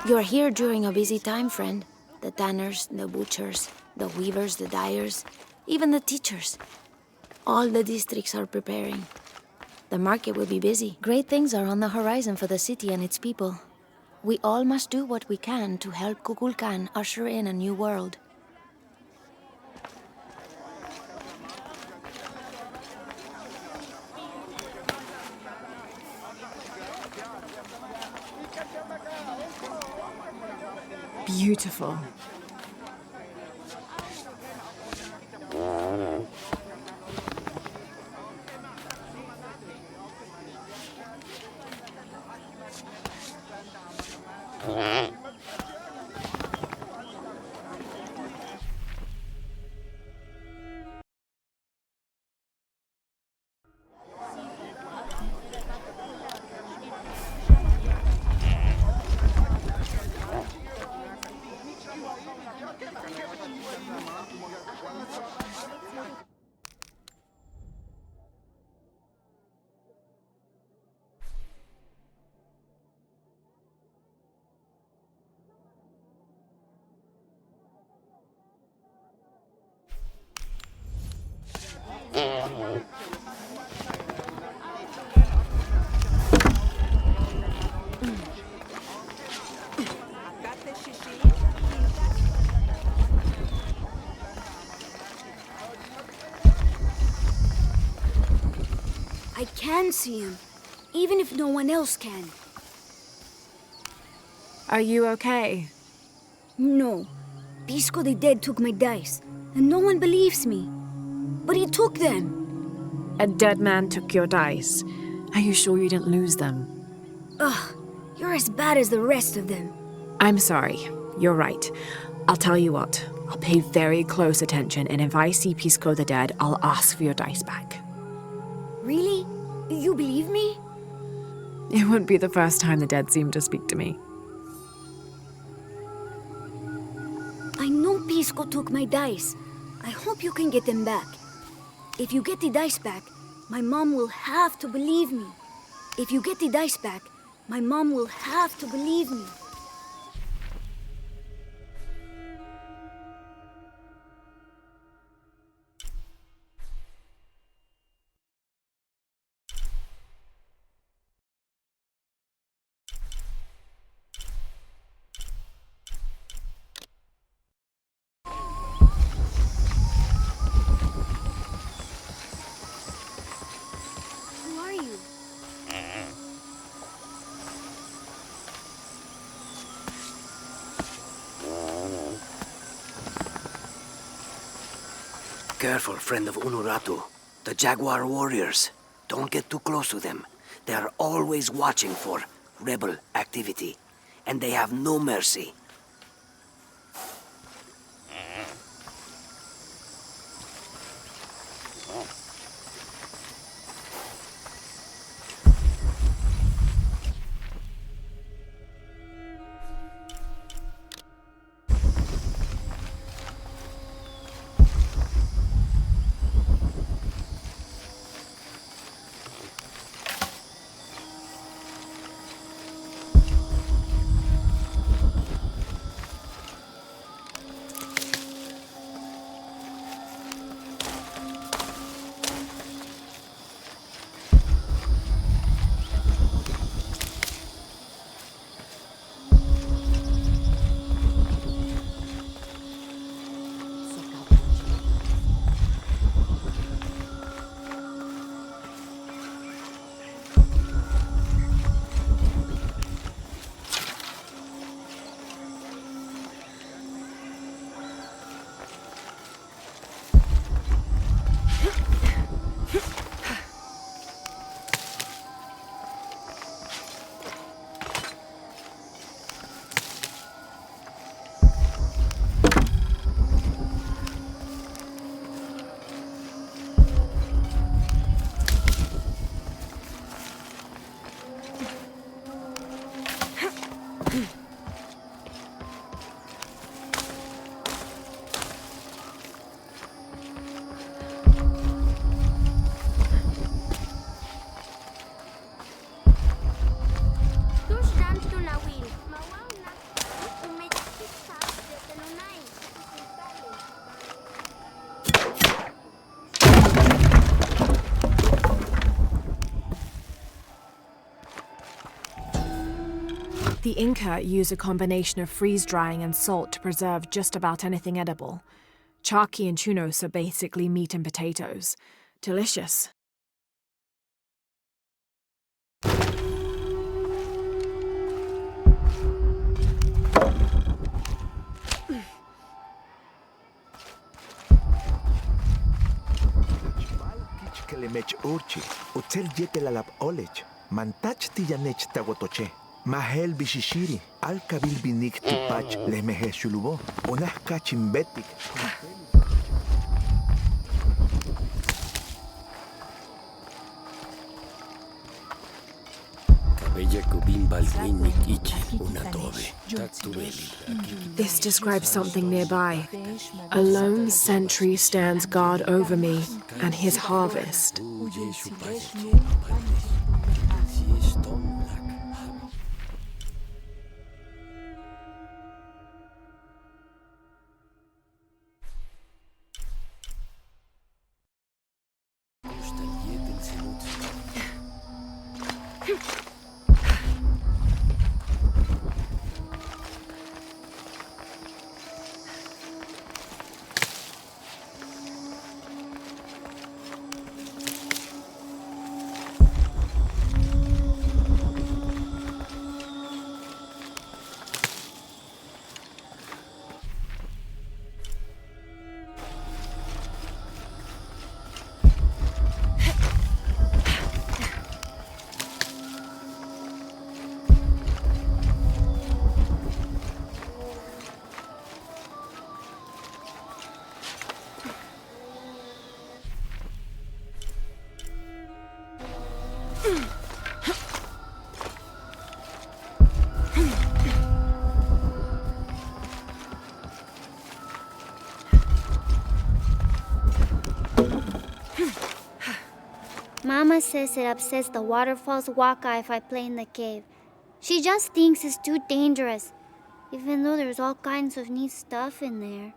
You're here during a busy time, friend. The tanners, the butchers, the weavers, the dyers, even the teachers. All the districts are preparing. The market will be busy. Great things are on the horizon for the city and its people. We all must do what we can to help Kukulkan usher in a new world. Beautiful. I can see him, even if no one else can. Are you okay? No. Pisco the Dead took my dice, and no one believes me. But he took them. A dead man took your dice. Are you sure you didn't lose them? Ugh, you're as bad as the rest of them. I'm sorry. You're right. I'll tell you what. I'll pay very close attention, and if I see Pisco the Dead, I'll ask for your dice back. Really? You believe me? It wouldn't be the first time the dead seemed to speak to me. I know Pisco took my dice. I hope you can get them back. If you get the dice back, my mom will have to believe me. If you get the dice back, my mom will have to believe me. Who are you? Careful, friend of Unuratu. The Jaguar warriors. Don't get too close to them. They are always watching for rebel activity. And they have no mercy. The Inca used a combination of freeze-drying and salt to preserve just about anything edible. Charqui and chunos are basically meat and potatoes. Delicious. Kelemech urchi, utel yetelalap olech, mantach tiyanech tawotoche, mahel bishishiri, al kabil binik tipach lemehe shulubo, unah kachimbetik. This describes something nearby. A lone sentry stands guard over me and his harvest. Mama says it upsets the waterfall's waka if I play in the cave. She just thinks it's too dangerous, even though there's all kinds of neat stuff in there.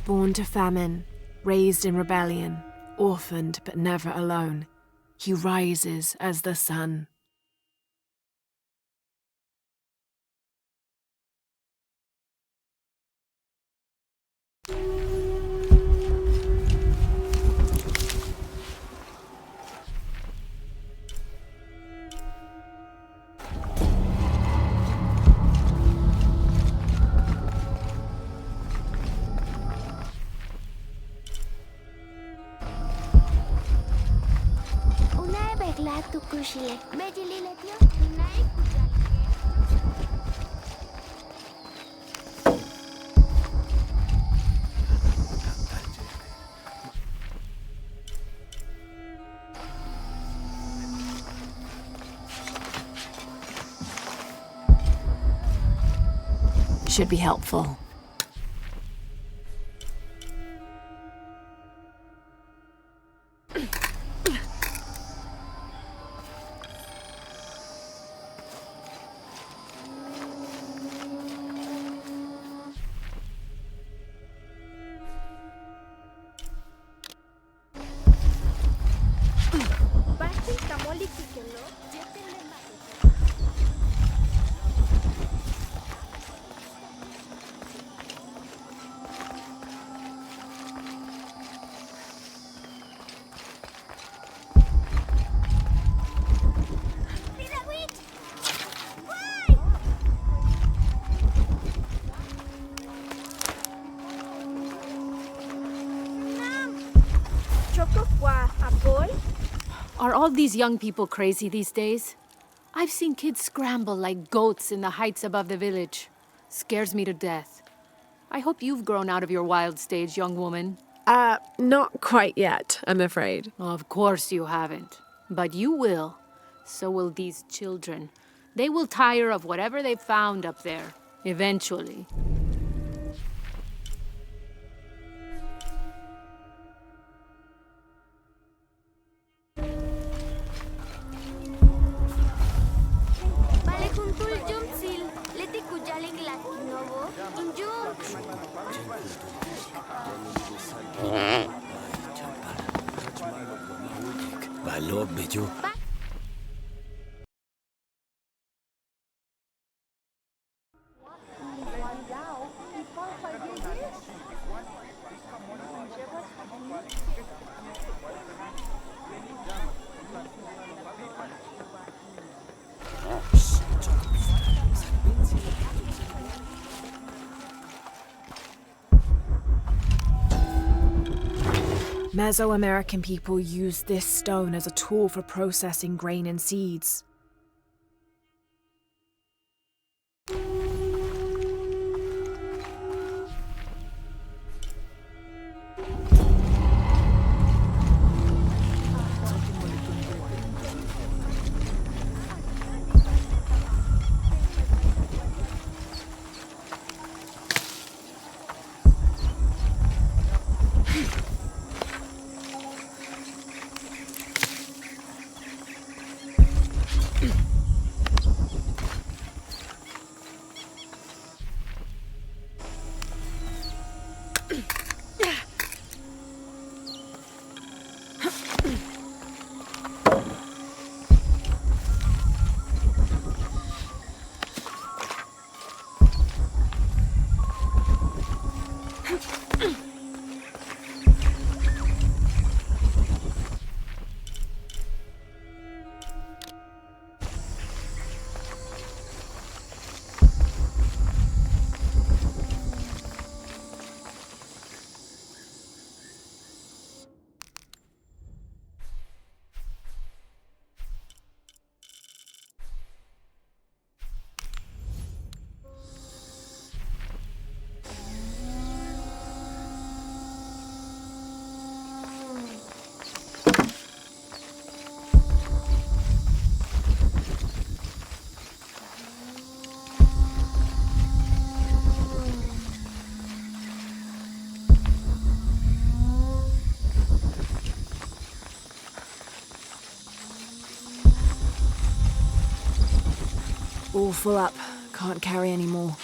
Born to famine, raised in rebellion, orphaned but never alone, he rises as the sun. Should be helpful. Are all these young people crazy these days? I've seen kids scramble like goats in the heights above the village. Scares me to death. I hope you've grown out of your wild stage, young woman. Not quite yet, I'm afraid. Of course you haven't. But you will. So will these children. They will tire of whatever they've found up there, eventually. Mesoamerican people used this stone as a tool for processing grain and seeds. All full up. Can't carry any more.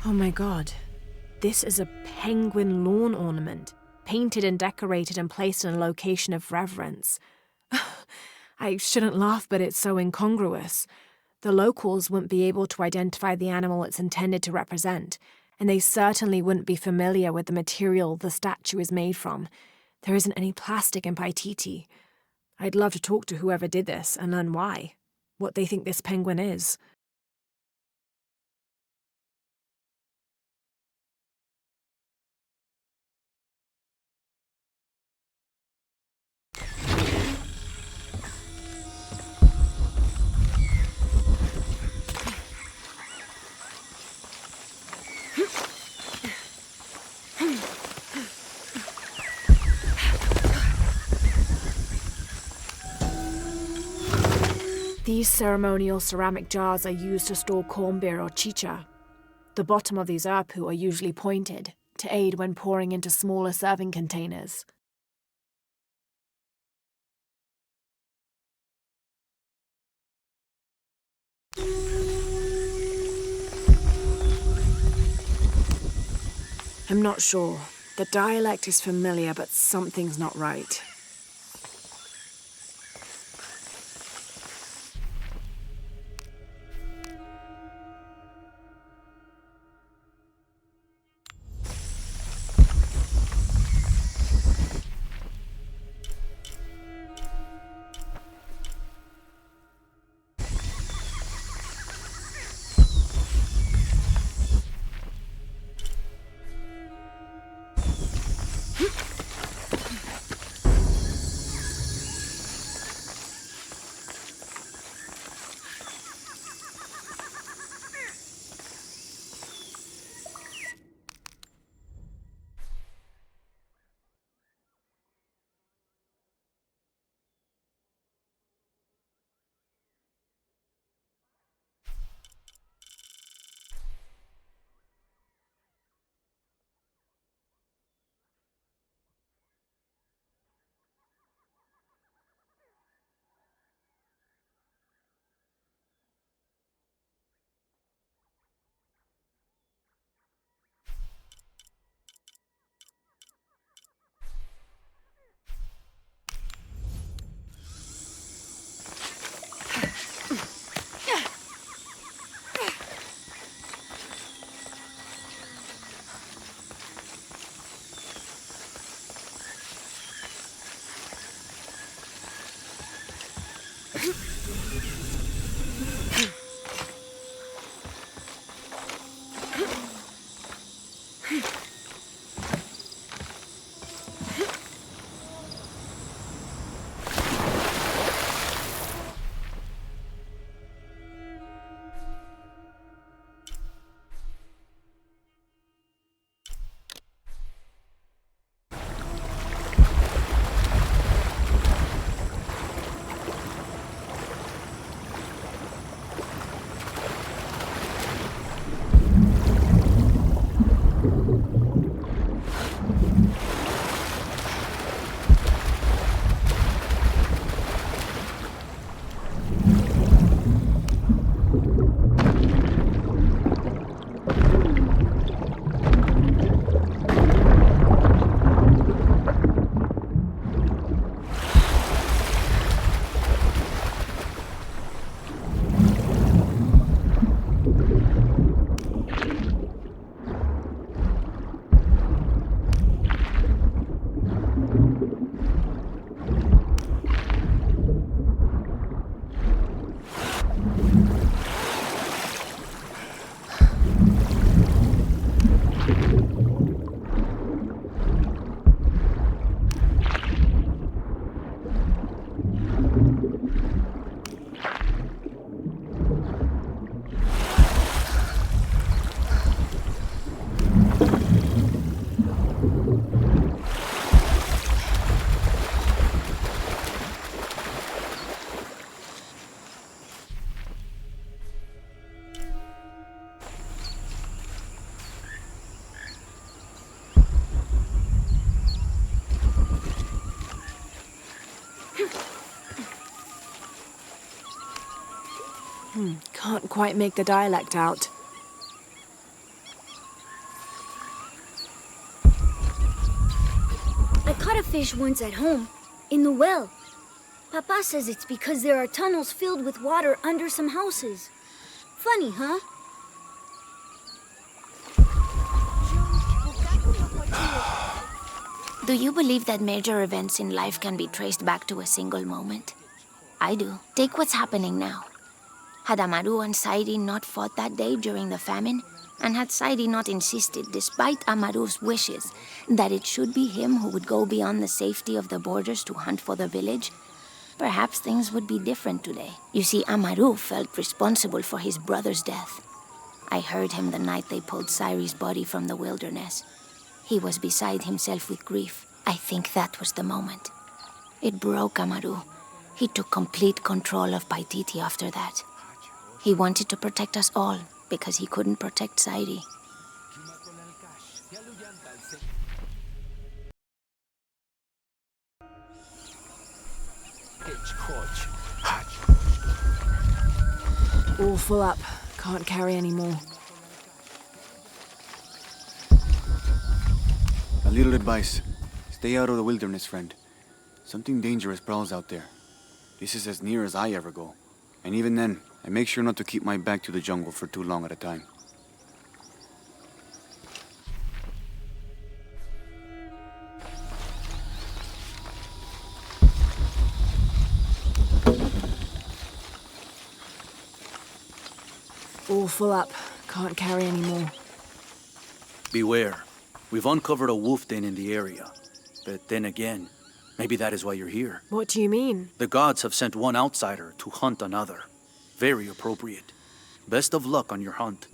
Oh my god. This is a penguin lawn ornament, painted and decorated and placed in a location of reverence. I shouldn't laugh, but it's so incongruous. The locals wouldn't be able to identify the animal it's intended to represent, and they certainly wouldn't be familiar with the material the statue is made from. There isn't any plastic in Paititi. I'd love to talk to whoever did this and learn why, what they think this penguin is. These ceremonial ceramic jars are used to store corn beer or chicha. The bottom of these apu are usually pointed, to aid when pouring into smaller serving containers. I'm not sure. The dialect is familiar, but something's not right. Can't quite make the dialect out. I caught a fish once at home, in the well. Papa says it's because there are tunnels filled with water under some houses. Funny, huh? Do you believe that major events in life can be traced back to a single moment? I do. Take what's happening now. Had Amaru and Sairi not fought that day during the famine, and had Sairi not insisted, despite Amaru's wishes, that it should be him who would go beyond the safety of the borders to hunt for the village, perhaps things would be different today. You see, Amaru felt responsible for his brother's death. I heard him the night they pulled Sairi's body from the wilderness. He was beside himself with grief. I think that was the moment. It broke Amaru. He took complete control of Paititi after that. He wanted to protect us all, because he couldn't protect Sairi. All full up. Can't carry any more. A little advice. Stay out of the wilderness, friend. Something dangerous prowls out there. This is as near as I ever go. And even then, I make sure not to keep my back to the jungle for too long at a time. All full up. Can't carry any more. Beware. We've uncovered a wolf den in the area. But then again, maybe that is why you're here. What do you mean? The gods have sent one outsider to hunt another. Very appropriate. Best of luck on your hunt.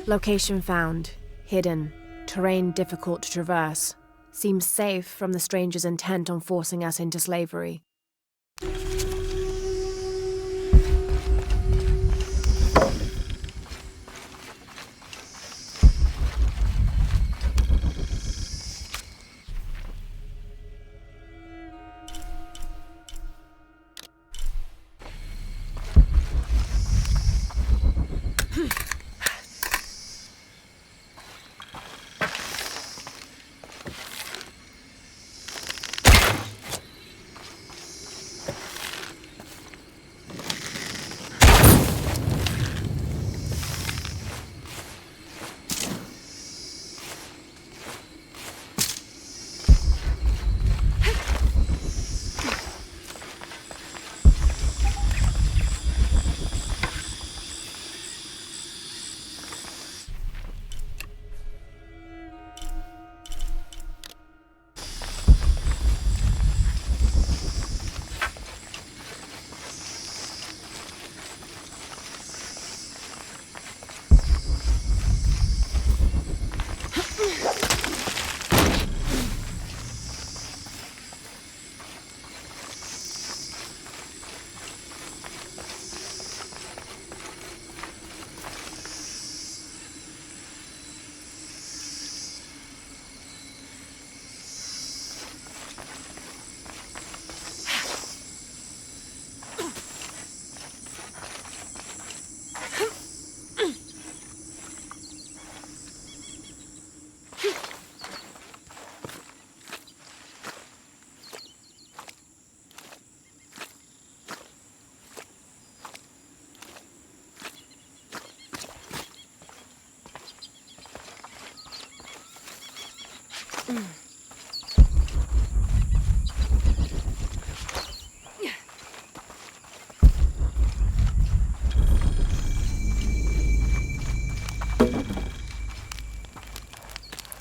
Location found. Hidden. Terrain difficult to traverse. Seems safe from the stranger's intent on forcing us into slavery.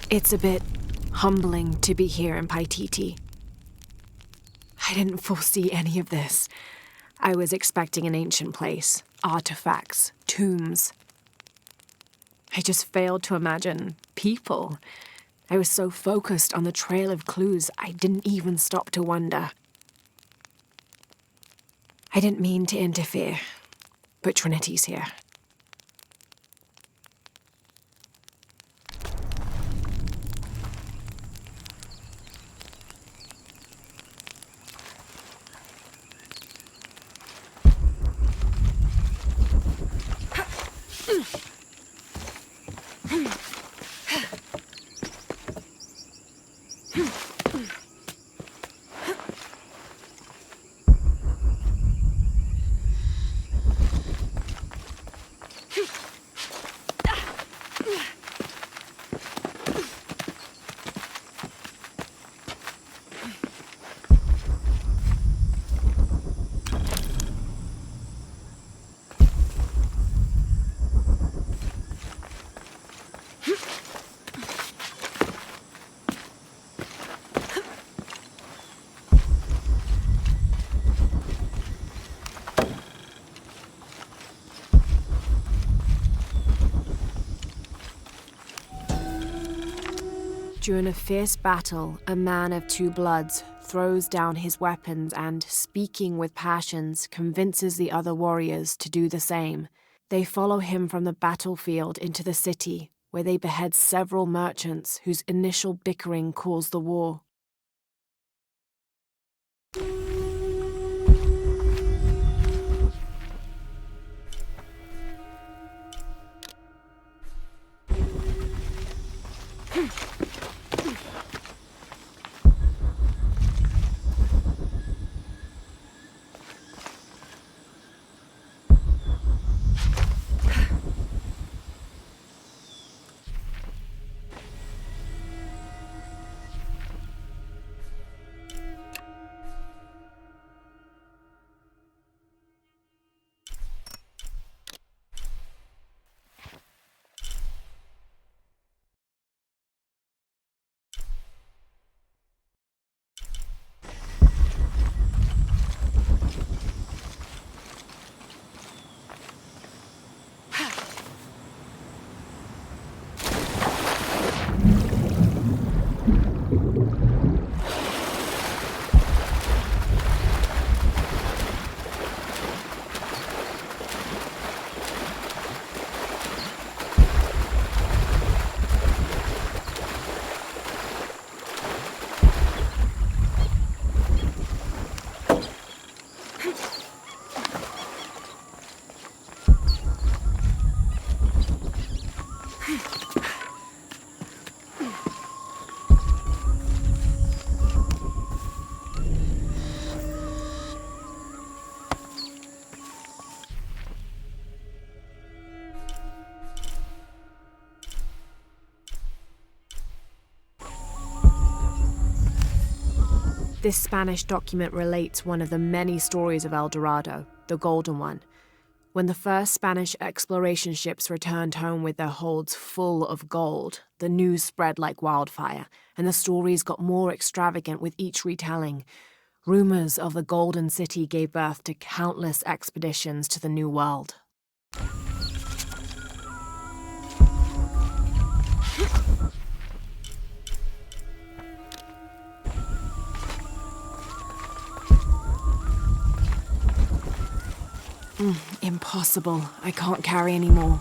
It's a bit humbling to be here in Paititi. I didn't foresee any of this. I was expecting an ancient place, artifacts, tombs. I just failed to imagine people. I was so focused on the trail of clues, I didn't even stop to wonder. I didn't mean to interfere, but Trinity's here. During a fierce battle, a man of two bloods throws down his weapons and, speaking with passions, convinces the other warriors to do the same. They follow him from the battlefield into the city, where they behead several merchants whose initial bickering caused the war. This Spanish document relates one of the many stories of El Dorado, the Golden One. When the first Spanish exploration ships returned home with their holds full of gold, the news spread like wildfire, and the stories got more extravagant with each retelling. Rumors of the Golden City gave birth to countless expeditions to the New World. Impossible. I can't carry anymore.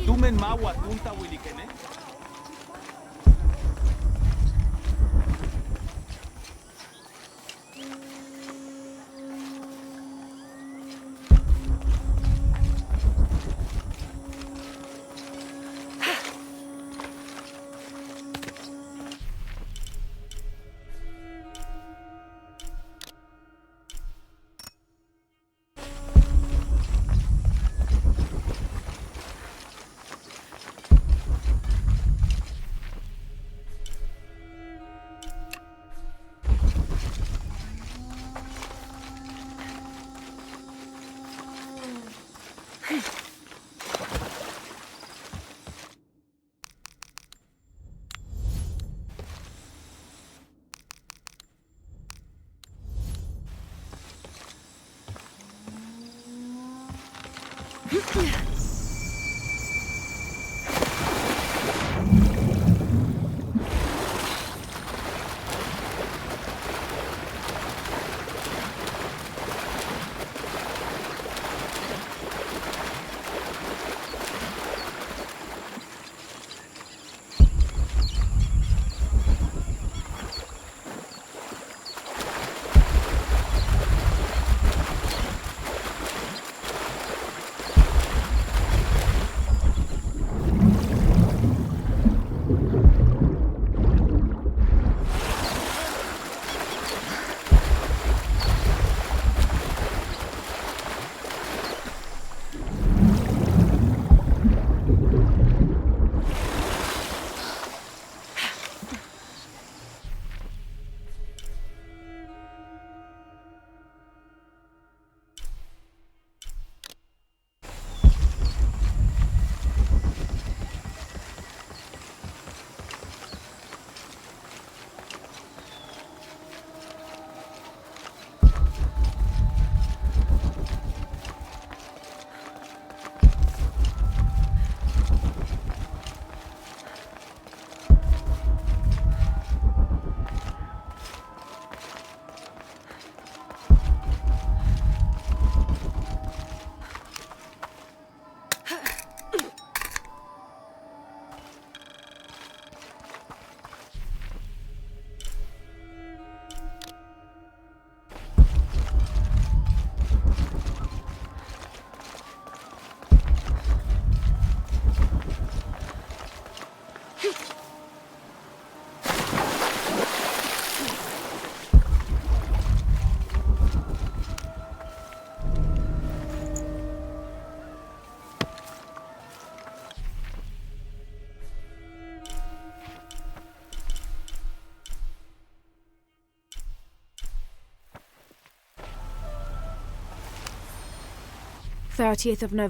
Tumen mawa tunta wilikene.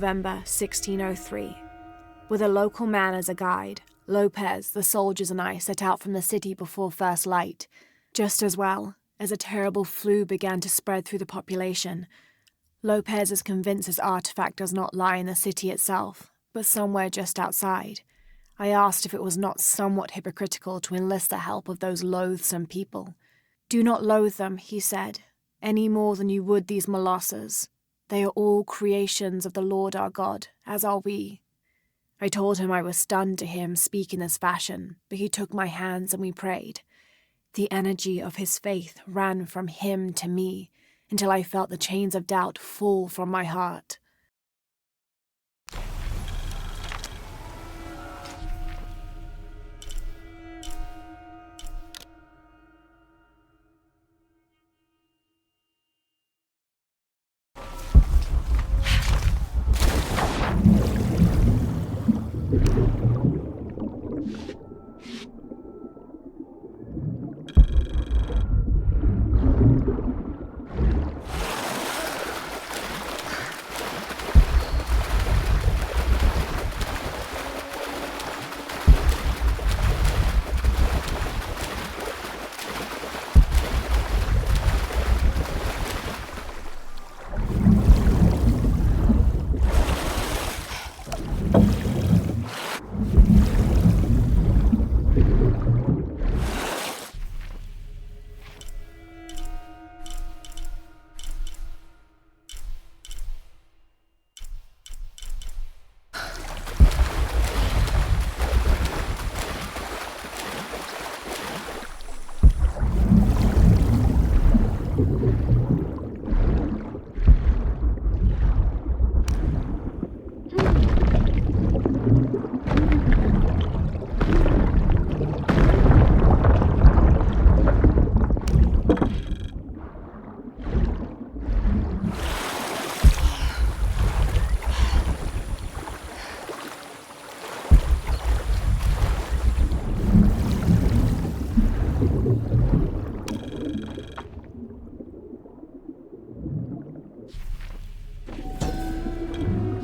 November 1603. With a local man as a guide, Lopez, the soldiers, and I set out from the city before first light. Just as well, as a terrible flu began to spread through the population. Lopez is convinced his artifact does not lie in the city itself, but somewhere just outside. I asked if it was not somewhat hypocritical to enlist the help of those loathsome people. Do not loathe them, he said, any more than you would these molosses. They are all creations of the Lord our God, as are we. I told him I was stunned to hear him speak in this fashion, but he took my hands and we prayed. The energy of his faith ran from him to me, until I felt the chains of doubt fall from my heart.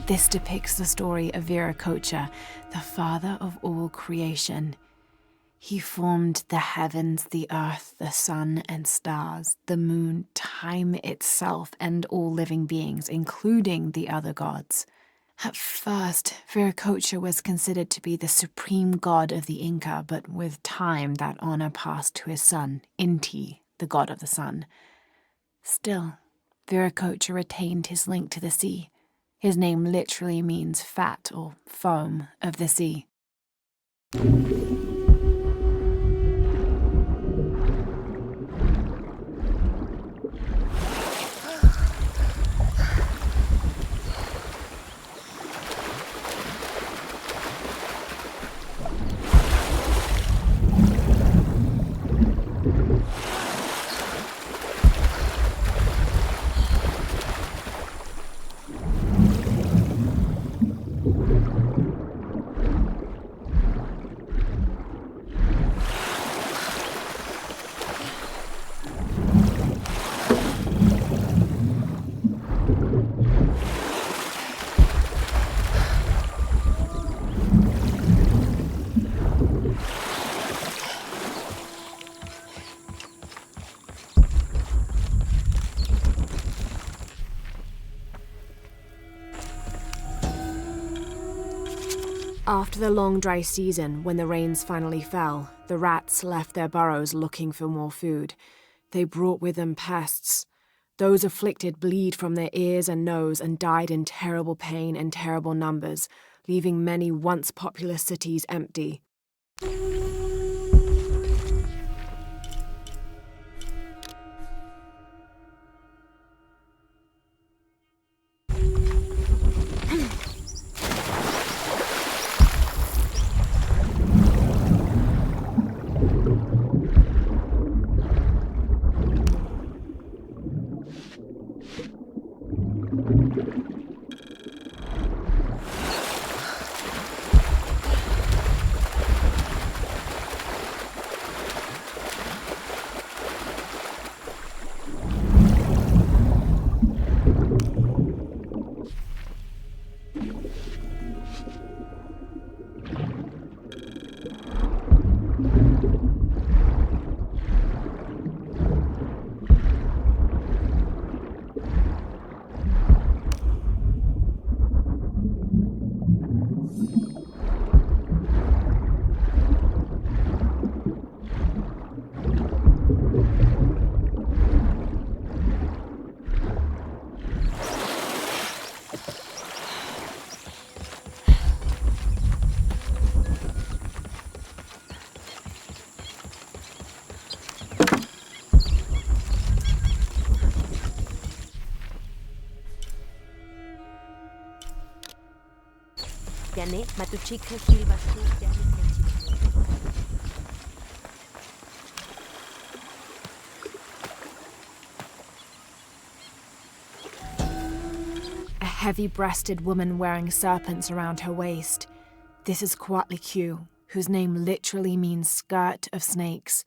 This depicts the story of Viracocha, the father of all creation. He formed the heavens, the earth, the sun and stars, the moon, time itself, and all living beings, including the other gods. At first, Viracocha was considered to be the supreme god of the Inca, but with time that honor passed to his son, Inti, the god of the sun. Still, Viracocha retained his link to the sea. His name literally means fat or foam of the sea. After the long dry season, when the rains finally fell, the rats left their burrows looking for more food. They brought with them pests. Those afflicted bleed from their ears and nose and died in terrible pain and terrible numbers, leaving many once populous cities empty. A heavy-breasted woman wearing serpents around her waist. This is Coatlicue, whose name literally means skirt of snakes.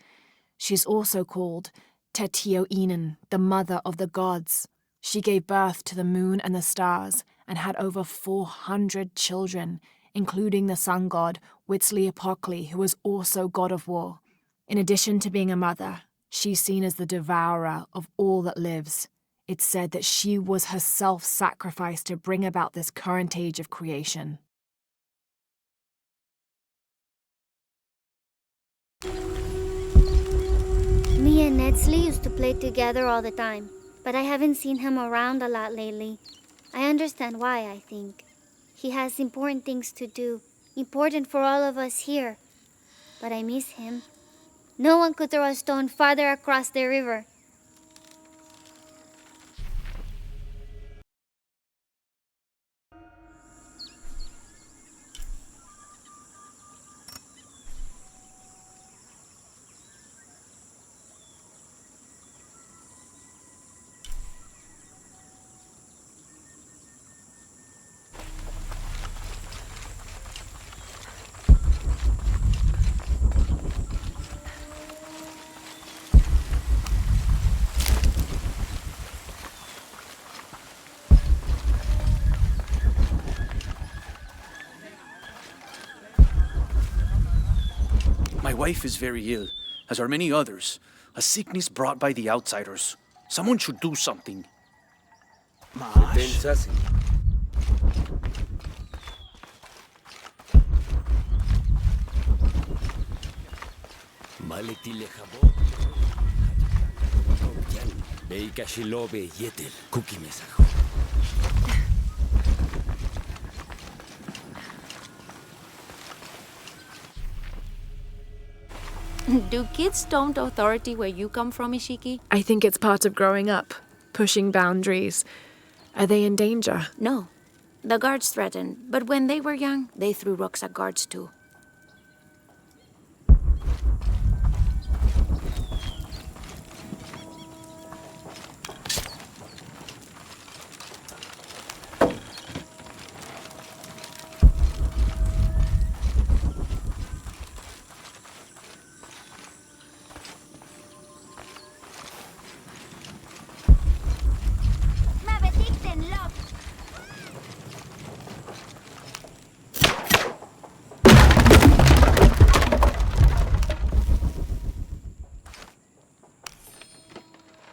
She's also called Tetioinen, the mother of the gods. She gave birth to the moon and the stars and had over 400 children, including the sun god Huitzilopochtli, who was also god of war. In addition to being a mother, she's seen as the devourer of all that lives. It's said that she was herself sacrificed to bring about this current age of creation. Me and Nedsley used to play together all the time, but I haven't seen him around a lot lately. I understand why, I think. He has important things to do, important for all of us here. But I miss him. No one could throw a stone farther across the river. My wife is very ill, as are many others. A sickness brought by the outsiders. Someone should do something. Do kids don't authority where you come from, Ishiki? I think it's part of growing up, pushing boundaries. Are they in danger? No. The guards threatened, but when they were young, they threw rocks at guards too.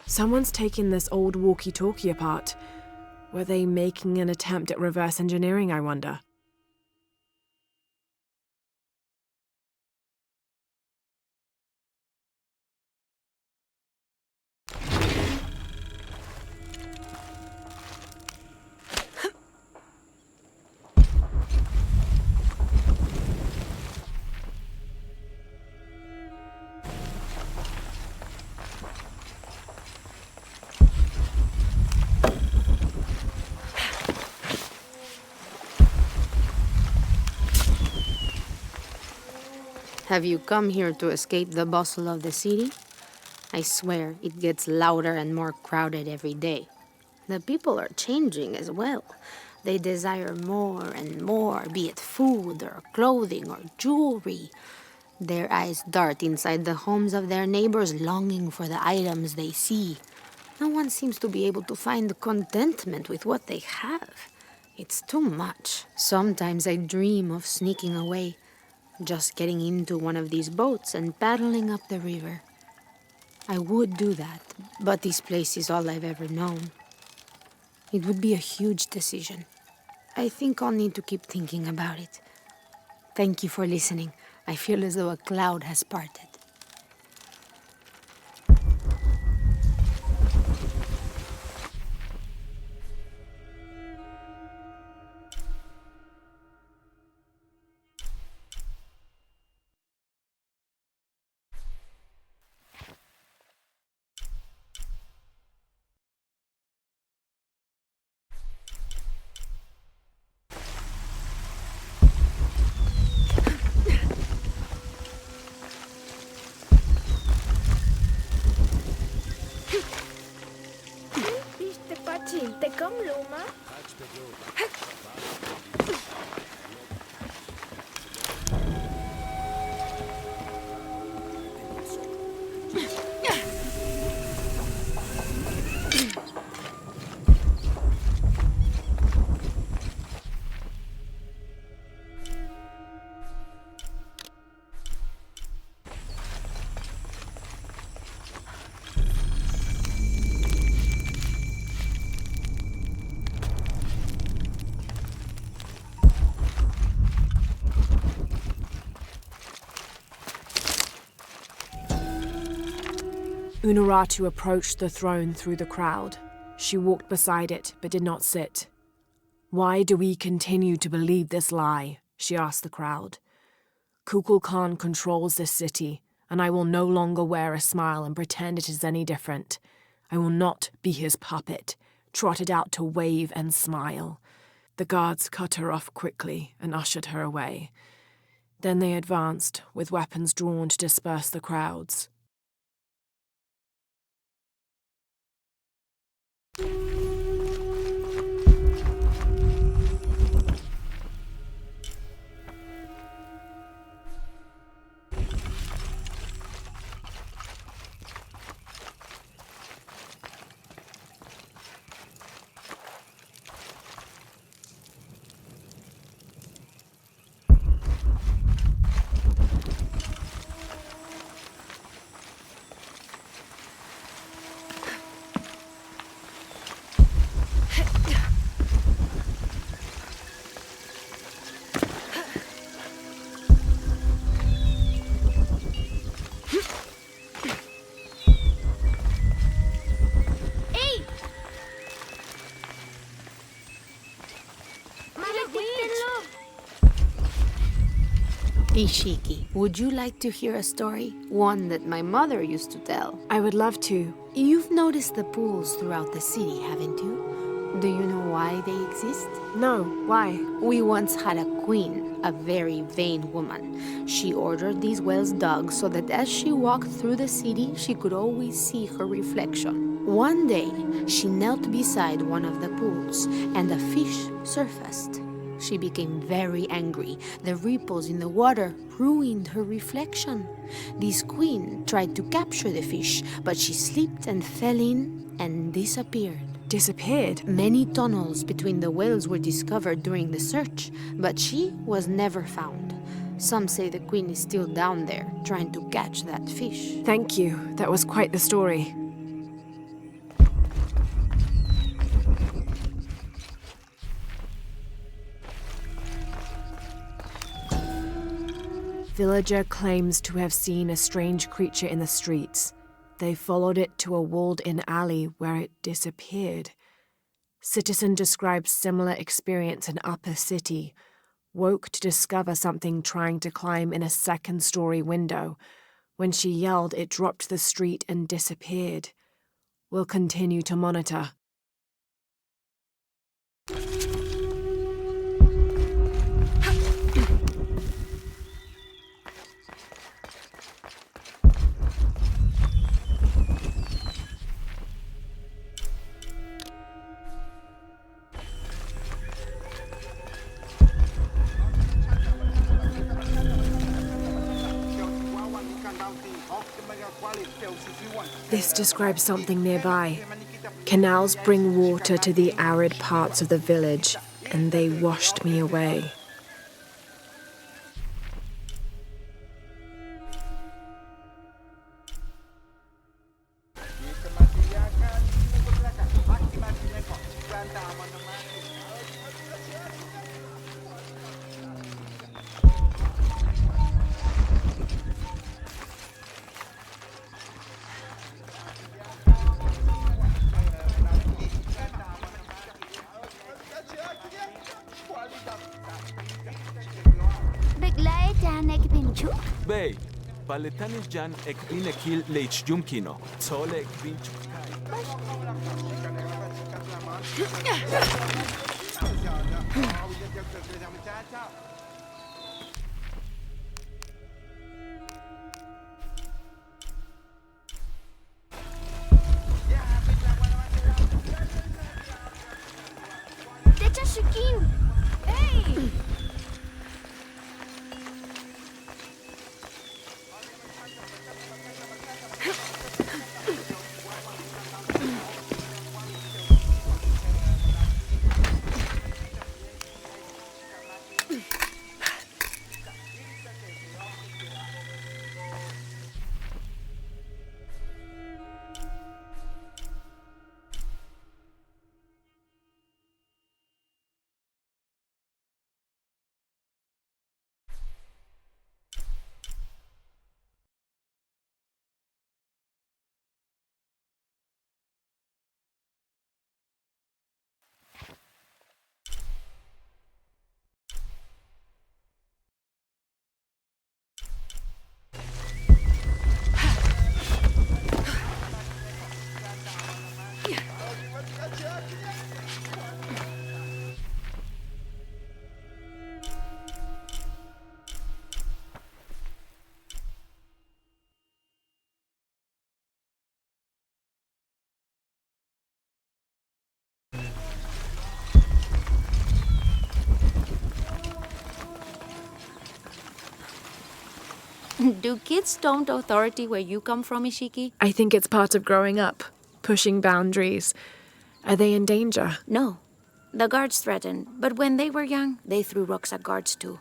Someone's taking this old walkie-talkie apart. Were they making an attempt at reverse engineering, I wonder? Have you come here to escape the bustle of the city? I swear, it gets louder and more crowded every day. The people are changing as well. They desire more and more, be it food or clothing or jewelry. Their eyes dart inside the homes of their neighbors, longing for the items they see. No one seems to be able to find contentment with what they have. It's too much. Sometimes I dream of sneaking away, just getting into one of these boats and paddling up the river. I would do that, but this place is all I've ever known. It would be a huge decision. I think I'll need to keep thinking about it. Thank you for listening. I feel as though a cloud has parted. Luma. Unuratu approached the throne through the crowd. She walked beside it, but did not sit. "Why do we continue to believe this lie?" she asked the crowd. "Kukulkan controls this city, and I will no longer wear a smile and pretend it is any different. I will not be his puppet, trotted out to wave and smile." The guards cut her off quickly and ushered her away. Then they advanced, with weapons drawn to disperse the crowds. Ishiki, would you like to hear a story? One that my mother used to tell. I would love to. You've noticed the pools throughout the city, haven't you? Do you know why they exist? No, why? We once had a queen, a very vain woman. She ordered these wells dug so that as she walked through the city, she could always see her reflection. One day, she knelt beside one of the pools, and a fish surfaced. She became very angry. The ripples in the water ruined her reflection. This queen tried to capture the fish, but she slipped and fell in and disappeared. Disappeared? Many tunnels between the wells were discovered during the search, but she was never found. Some say the queen is still down there, trying to catch that fish. Thank you. That was quite the story. Villager claims to have seen a strange creature in the streets. They followed it to a walled-in alley where it disappeared. Citizen describes similar experience in Upper City. Woke to discover something trying to climb in a second-story window. When she yelled, it dropped to the street and disappeared. We'll continue to monitor. This describes something nearby. Canals bring water to the arid parts of the village, and they washed me away. Bey, paletani jan ekbin ekil leitjum kino. Sole ekbin Do kids don't authority where you come from, Ishiki? I think it's part of growing up, pushing boundaries. Are they in danger? No. The guards threatened, but when they were young, they threw rocks at guards too.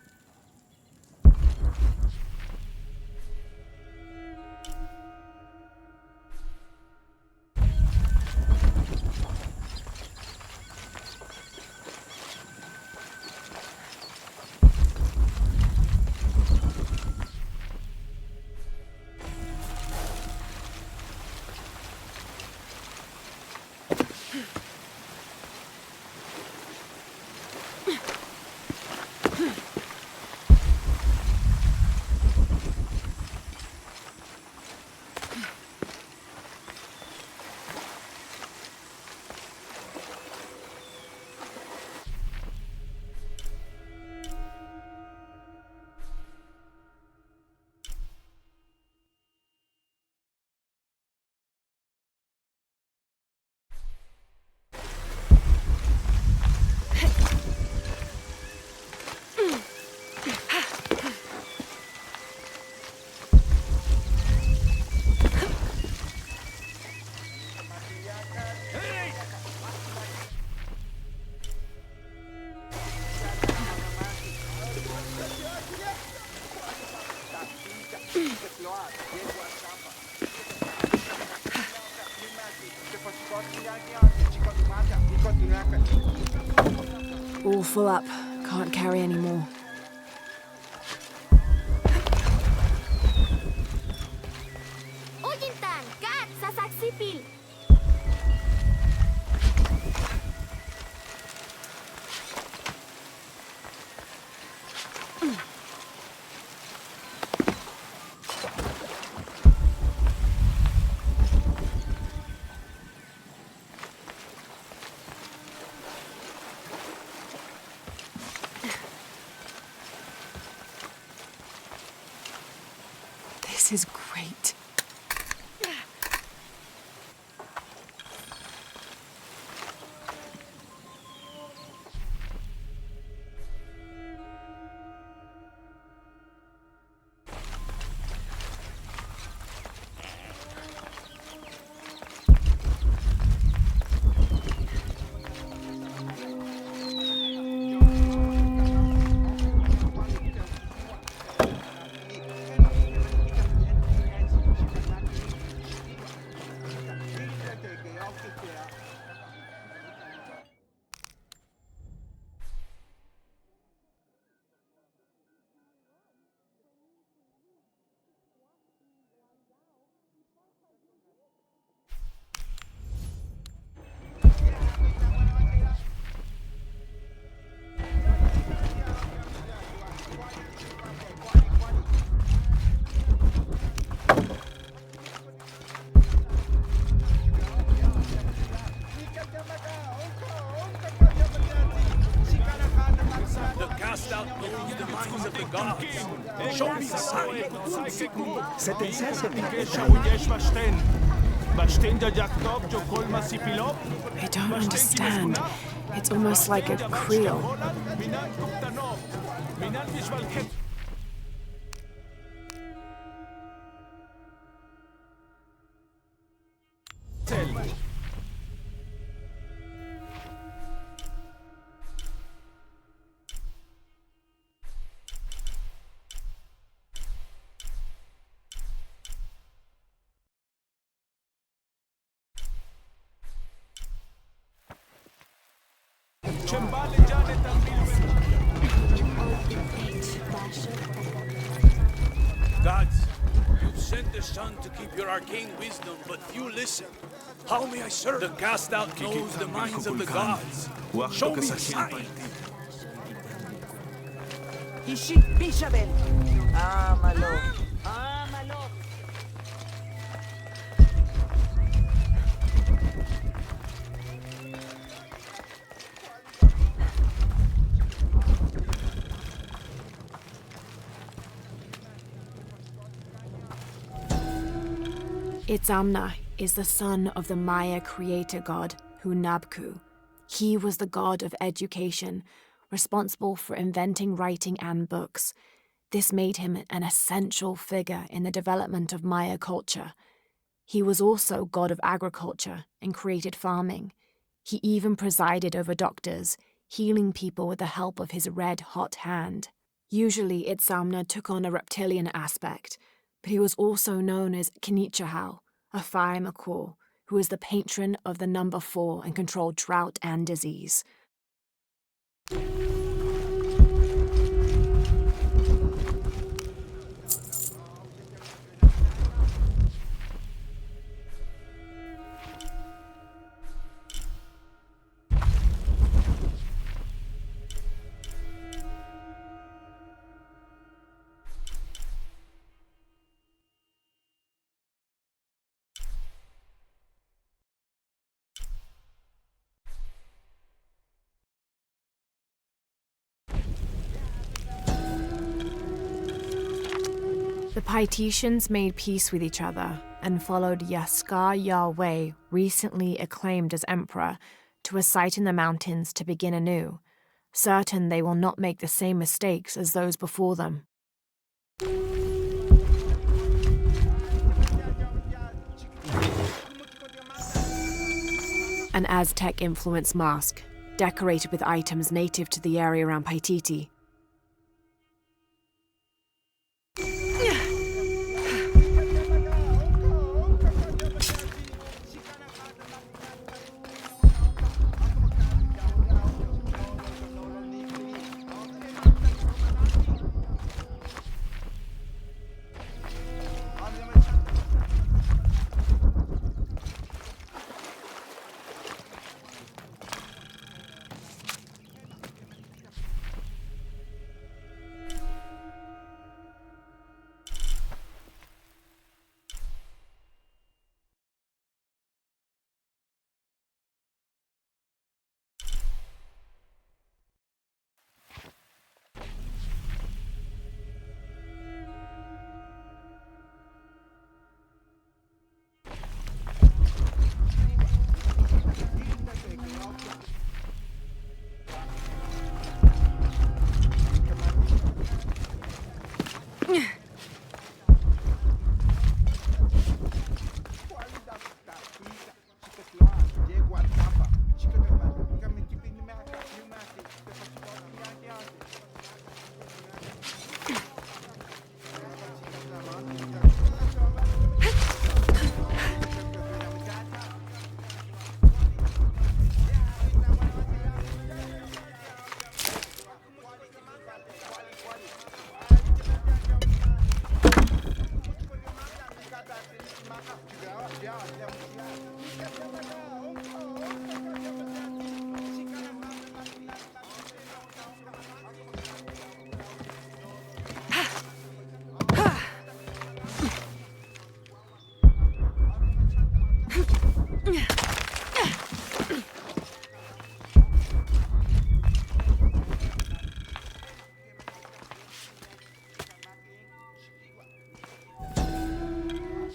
All full up. Can't carry any more. Ogintan, kat, sasaksipil. This is great. I don't understand. It's almost like a Creole. Gods, you've sent the sun to keep your arcane wisdom, but few listen. How may I serve? The cast out knows the minds of the gods. Show me a sign. Ishik Bishabel. Ámalo. Ámalo. Itzamna is the son of the Maya creator god, Hunabku. He was the god of education, responsible for inventing writing and books. This made him an essential figure in the development of Maya culture. He was also god of agriculture and created farming. He even presided over doctors, healing people with the help of his red-hot hand. Usually, Itzamna took on a reptilian aspect, but he was also known as Kinichahau, a fire Makor, who was the patron of the number 4 and controlled drought and disease. The Paititians made peace with each other and followed Yaskar Yahweh, recently acclaimed as emperor, to a site in the mountains to begin anew, certain they will not make the same mistakes as those before them. An Aztec-influenced mask, decorated with items native to the area around Paititi.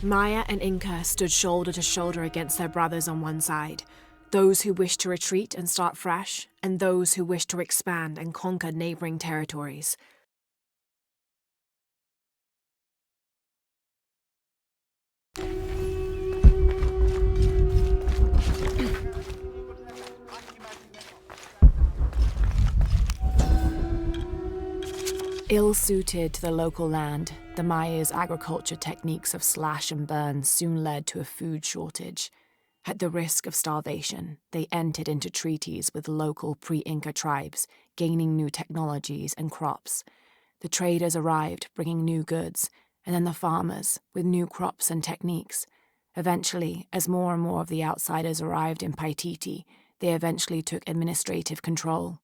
Maya and Inca stood shoulder to shoulder against their brothers on one side, those who wished to retreat and start fresh, and those who wished to expand and conquer neighboring territories. Ill-suited to the local land, the Maya's agriculture techniques of slash and burn soon led to a food shortage. At the risk of starvation, they entered into treaties with local pre-Inca tribes, gaining new technologies and crops. The traders arrived, bringing new goods, and then the farmers, with new crops and techniques. Eventually, as more and more of the outsiders arrived in Paititi, they eventually took administrative control.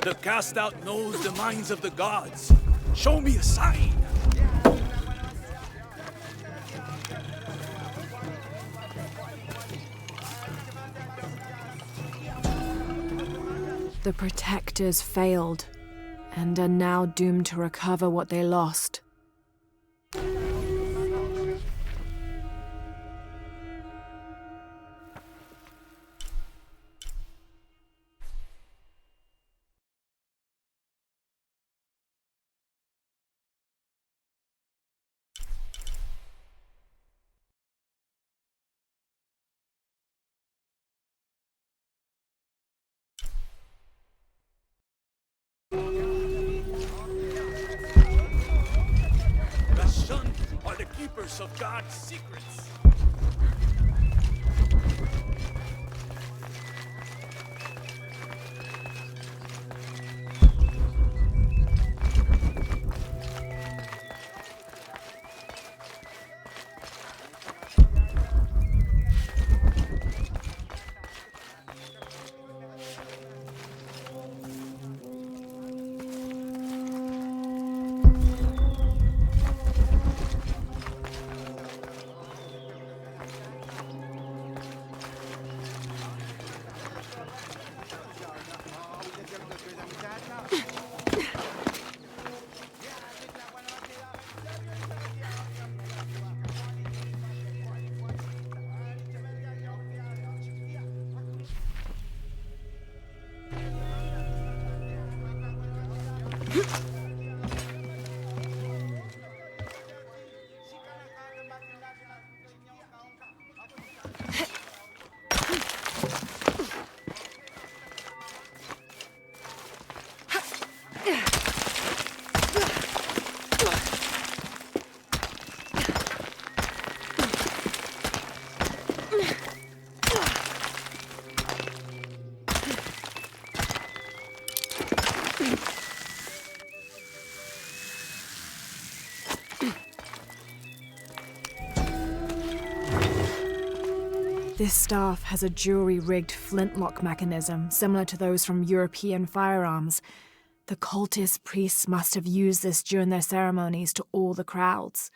The cast out knows the minds of the gods. Show me a sign. The protectors failed, and are now doomed to recover what they lost. The Sun are the keepers of God's secrets. This staff has a jury-rigged flintlock mechanism similar to those from European firearms. The cultist priests must have used this during their ceremonies to awe the crowds.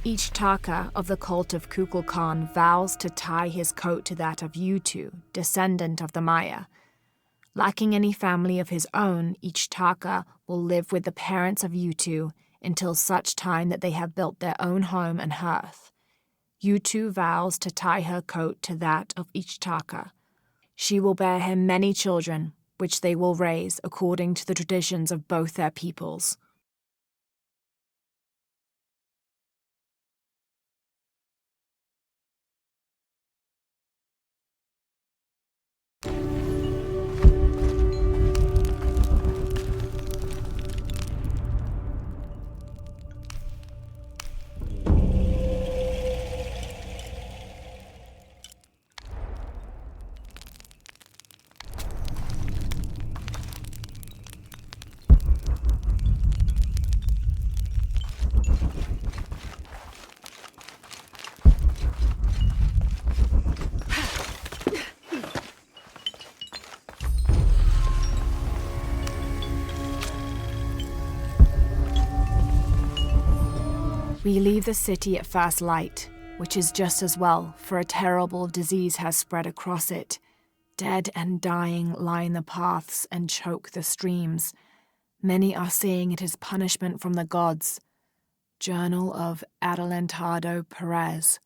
Each Taka of the cult of Kukulkan vows to tie his coat to that of Yutu, descendant of the Maya. Lacking any family of his own, each Taka will live with the parents of Yutu until such time that they have built their own home and hearth. Yutu vows to tie her coat to that of each Taka. She will bear him many children, which they will raise according to the traditions of both their peoples. We leave the city at first light, which is just as well, for a terrible disease has spread across it. Dead and dying line the paths and choke the streams. Many are saying it is punishment from the gods. Journal of Adelantado Perez.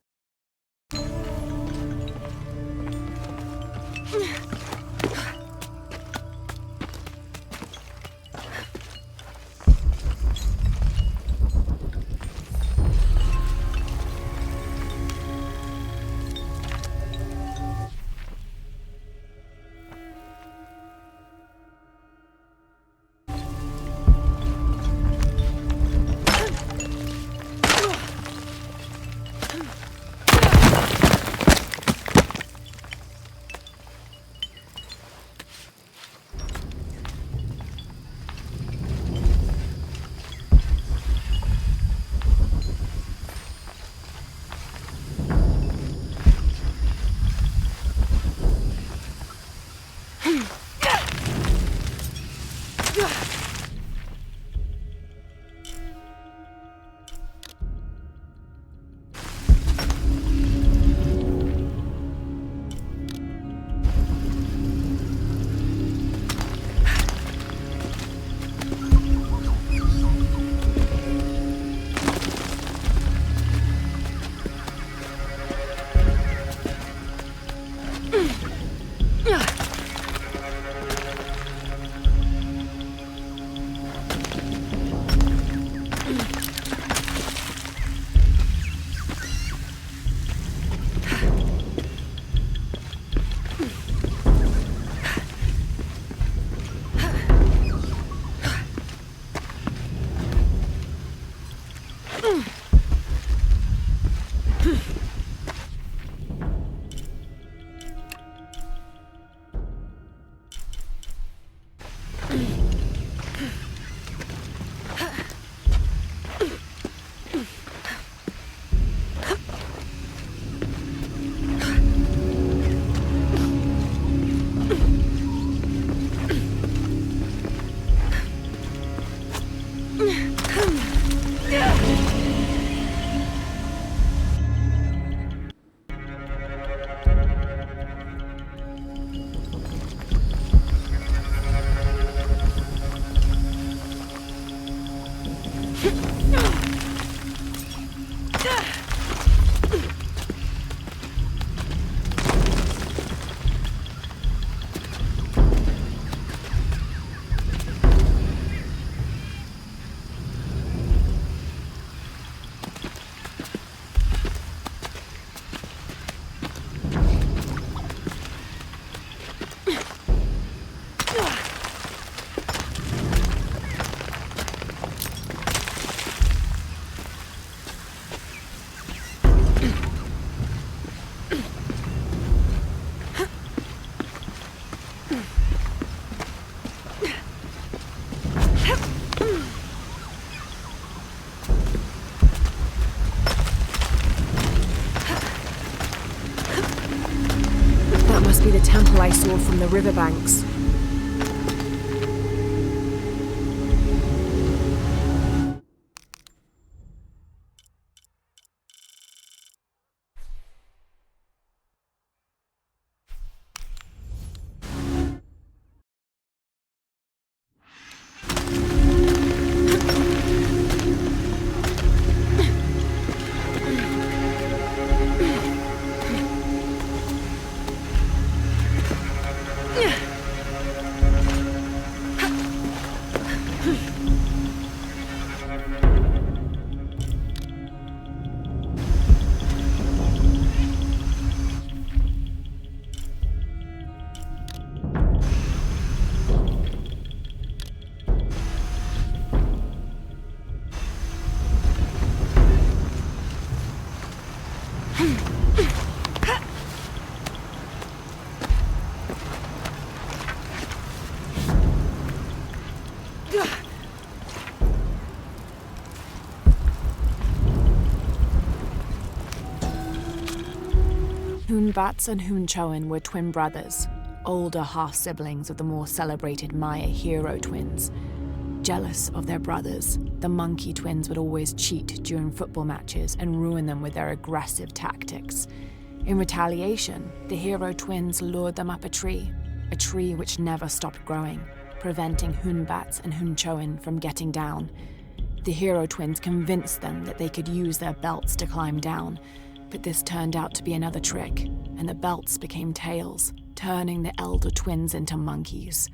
Be the temple I saw from the riverbanks. Hunbats and Hunchoin were twin brothers, older half-siblings of the more celebrated Maya hero twins. Jealous of their brothers, the monkey twins would always cheat during football matches and ruin them with their aggressive tactics. In retaliation, the hero twins lured them up a tree which never stopped growing, preventing Hunbats and Hunchoin from getting down. The hero twins convinced them that they could use their belts to climb down, but this turned out to be another trick, and the belts became tails, turning the elder twins into monkeys.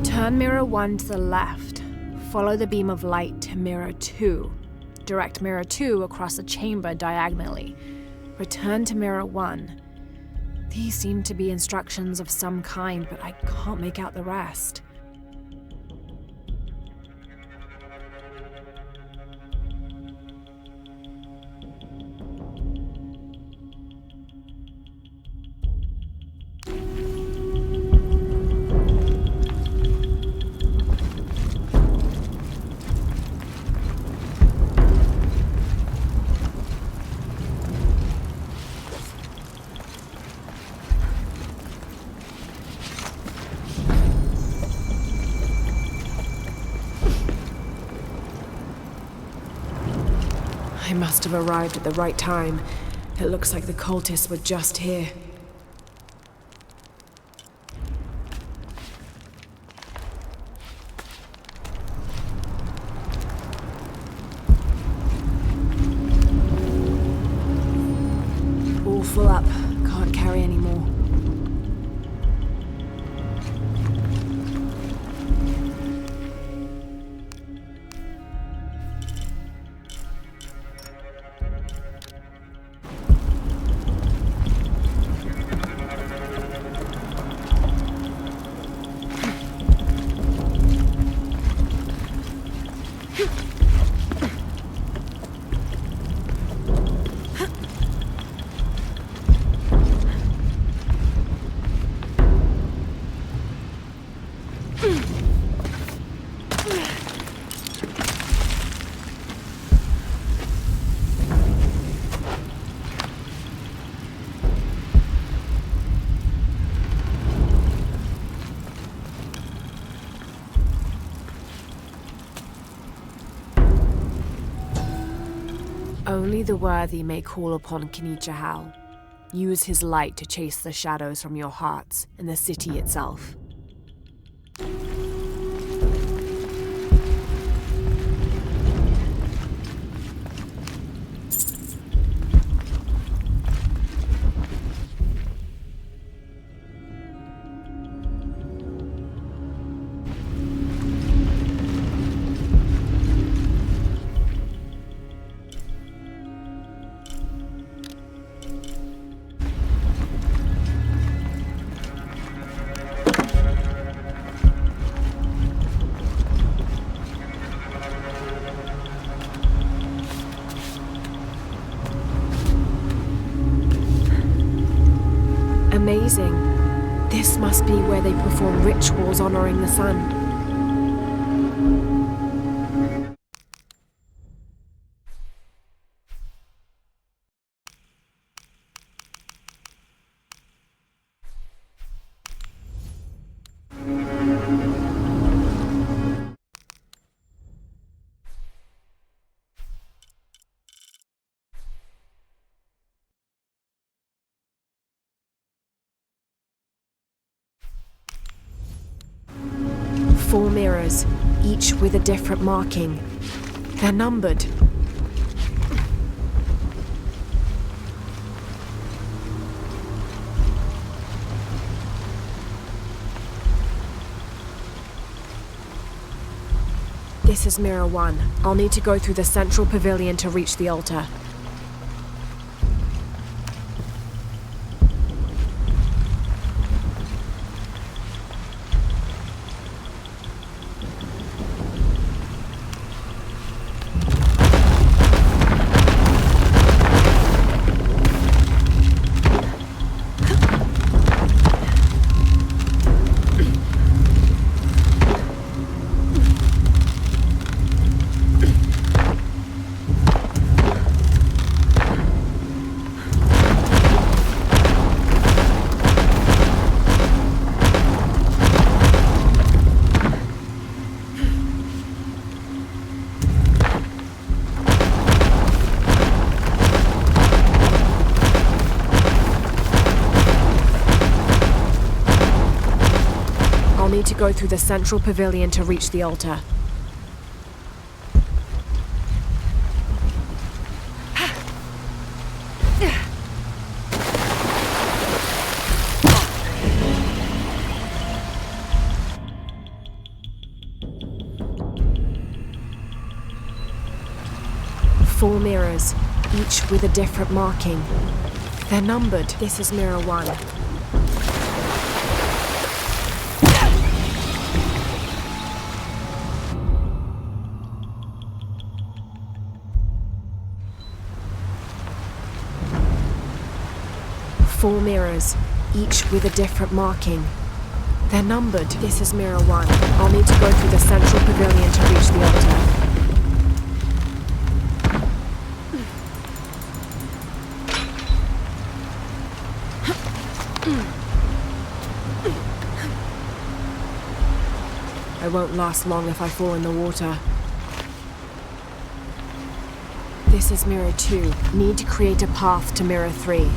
Turn mirror 1 to the left. Follow the beam of light to mirror 2. Direct mirror 2 across the chamber diagonally. Return to mirror 1. These seem to be instructions of some kind, but I can't make out the rest. I must have arrived at the right time. It looks like the cultists were just here. All full up. Can't carry any more. Only the worthy may call upon Kinichahal. Use his light to chase the shadows from your hearts and the city itself. Amazing. This must be where they perform rituals honoring the sun. Four mirrors, each with a different marking. They're numbered. This is Mirror 1. I'll need to go through the central pavilion to reach the altar. to go through the central pavilion to reach the altar. Four mirrors, each with a different marking. They're numbered. This is mirror 1. Four mirrors, each with a different marking. They're numbered. This is mirror 1. I'll need to go through the central pavilion to reach the altar. I won't last long if I fall in the water. This is mirror 2. Need to create a path to mirror 3.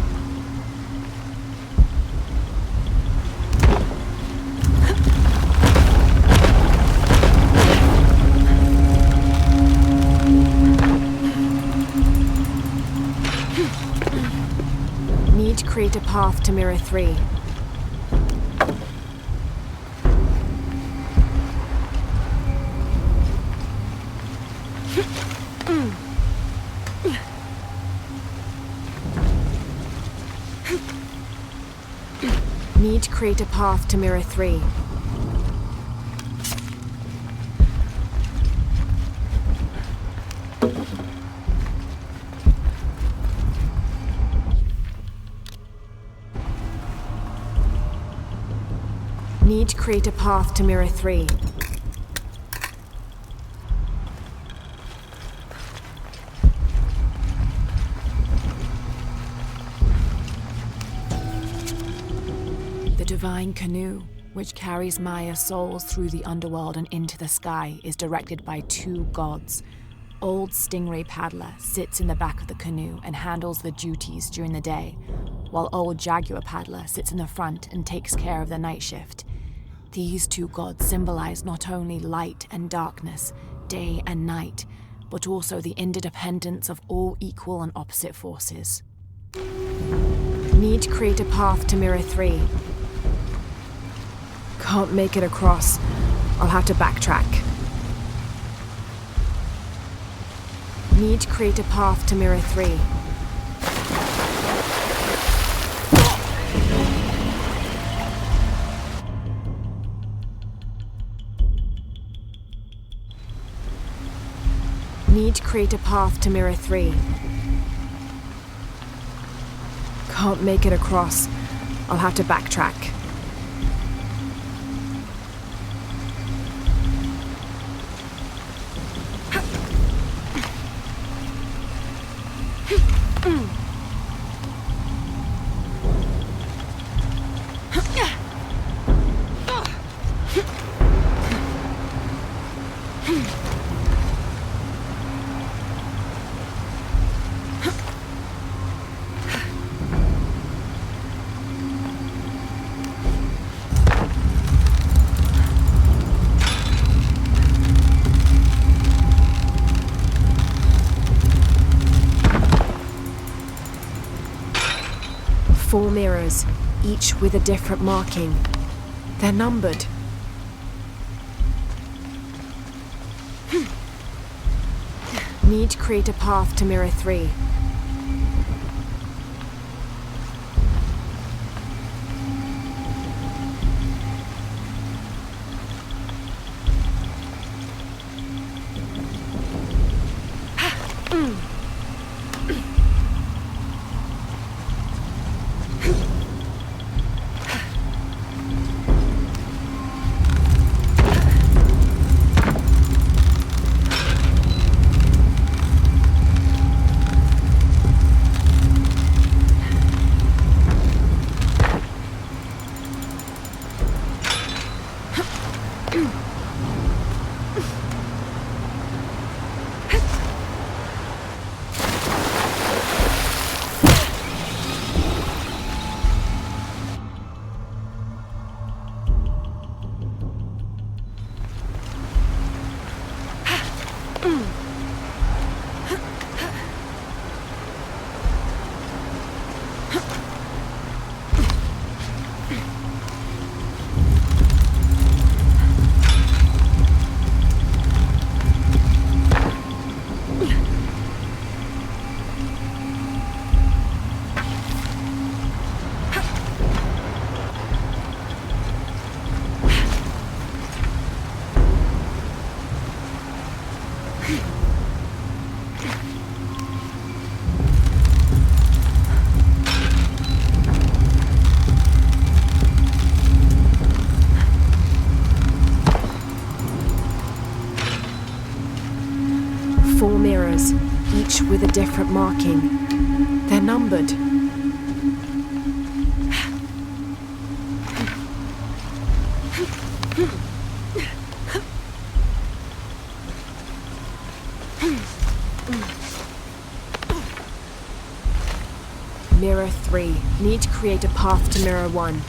Need to create a path to mirror 3. Need to create a path to mirror 3. Need to create a path to mirror 3. The divine canoe, which carries Maya's souls through the underworld and into the sky, is directed by 2 gods. Old Stingray Paddler sits in the back of the canoe and handles the duties during the day, while Old Jaguar Paddler sits in the front and takes care of the night shift. These 2 gods symbolize not only light and darkness, day and night, but also the interdependence of all equal and opposite forces. Need to create a path to mirror 3. Can't make it across. I'll have to backtrack. Need to create a path to mirror 3. Need to create a path to mirror 3. Can't make it across. I'll have to backtrack. Four mirrors, each with a different marking. They're numbered. Need to create a path to mirror 3. 4 mirrors, each with a different marking. They're numbered. Mirror 3. Need to create a path to Mirror 1.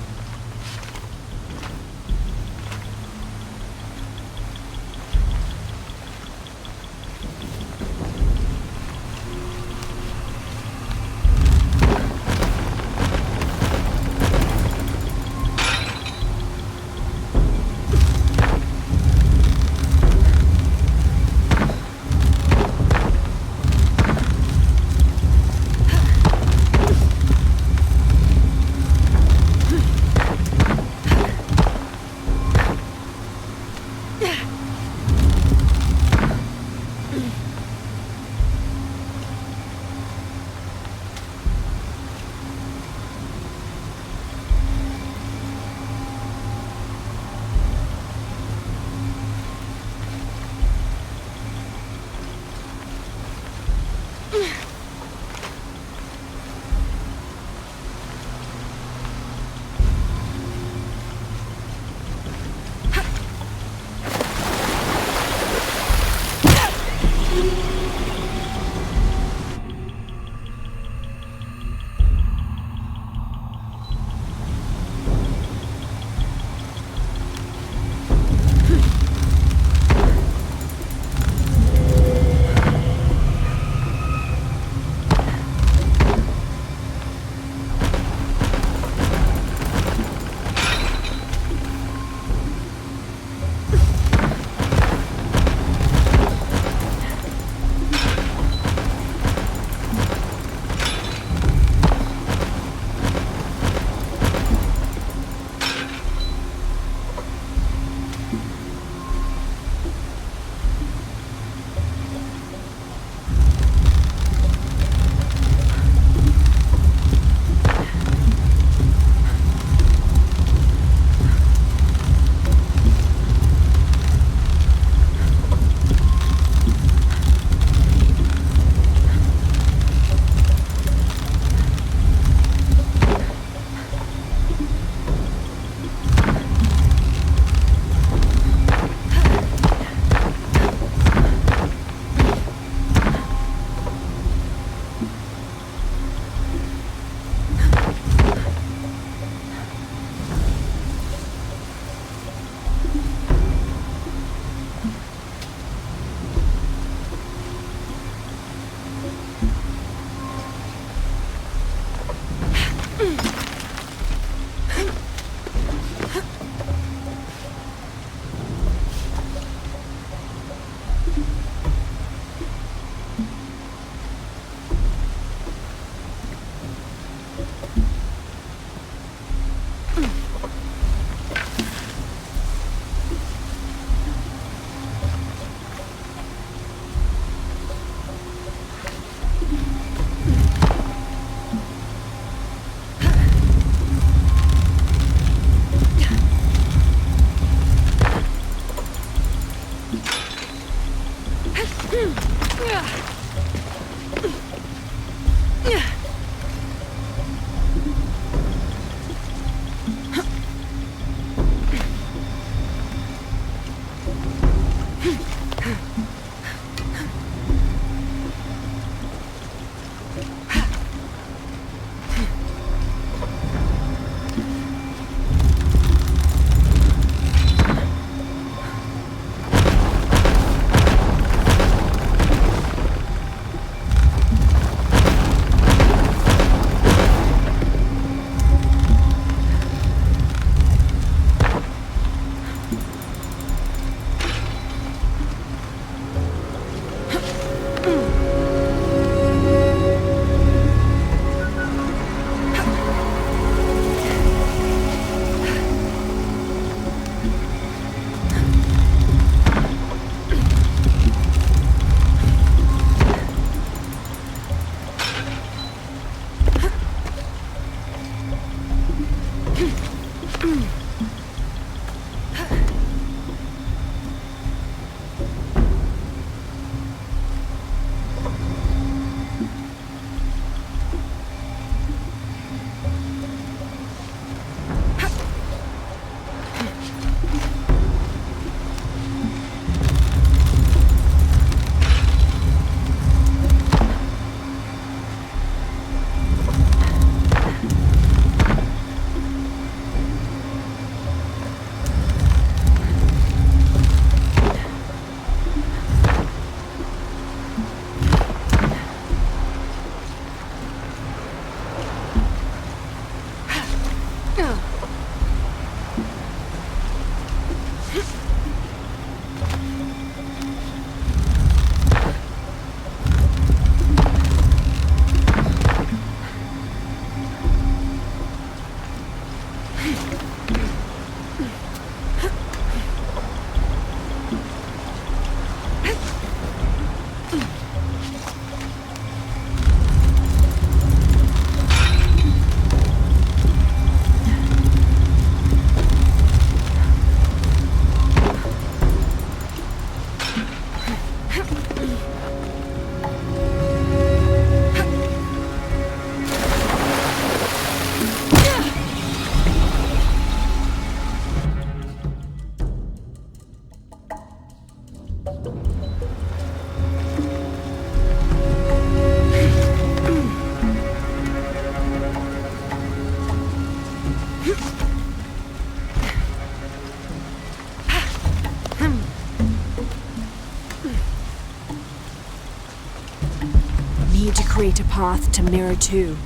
Need to create a path to Mirror 2.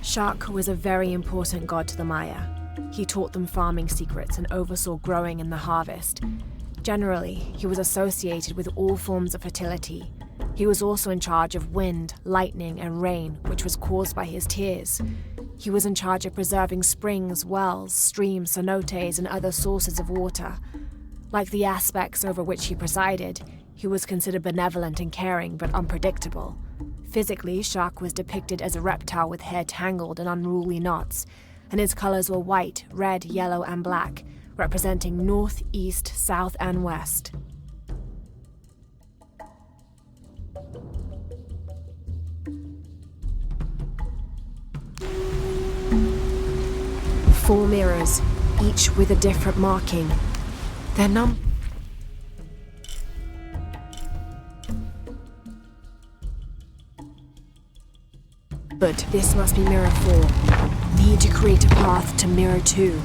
Shak was a very important god to the Maya. He taught them farming secrets and oversaw growing and the harvest. Generally, he was associated with all forms of fertility. He was also in charge of wind, lightning, and rain, which was caused by his tears. He was in charge of preserving springs, wells, streams, cenotes, and other sources of water. Like the aspects over which he presided, he was considered benevolent and caring, but unpredictable. Physically, Shak was depicted as a reptile with hair tangled in unruly knots, and his colors were white, red, yellow, and black, representing north, east, south, and west. Four mirrors, each with a different marking. Their But this must be Mirror 4. Need to create a path to Mirror 2.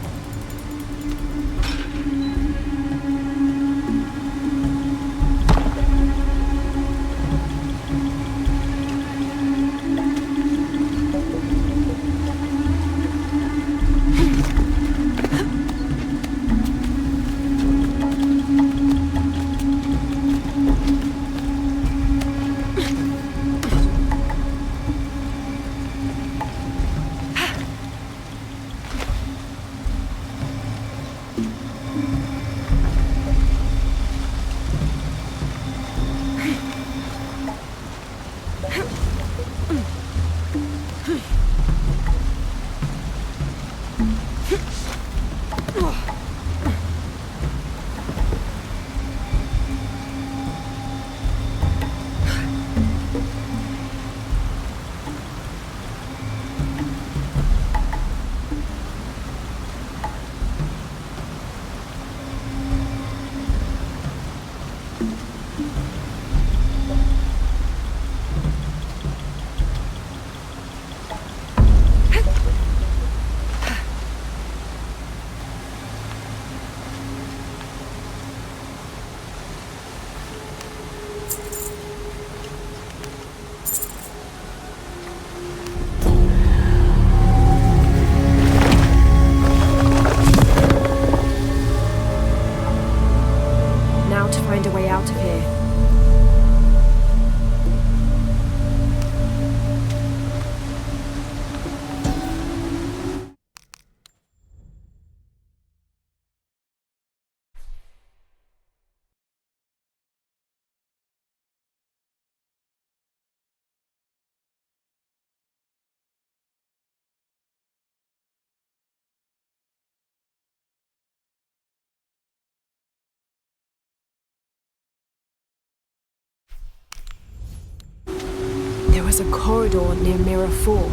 There was a corridor near Mirror 4.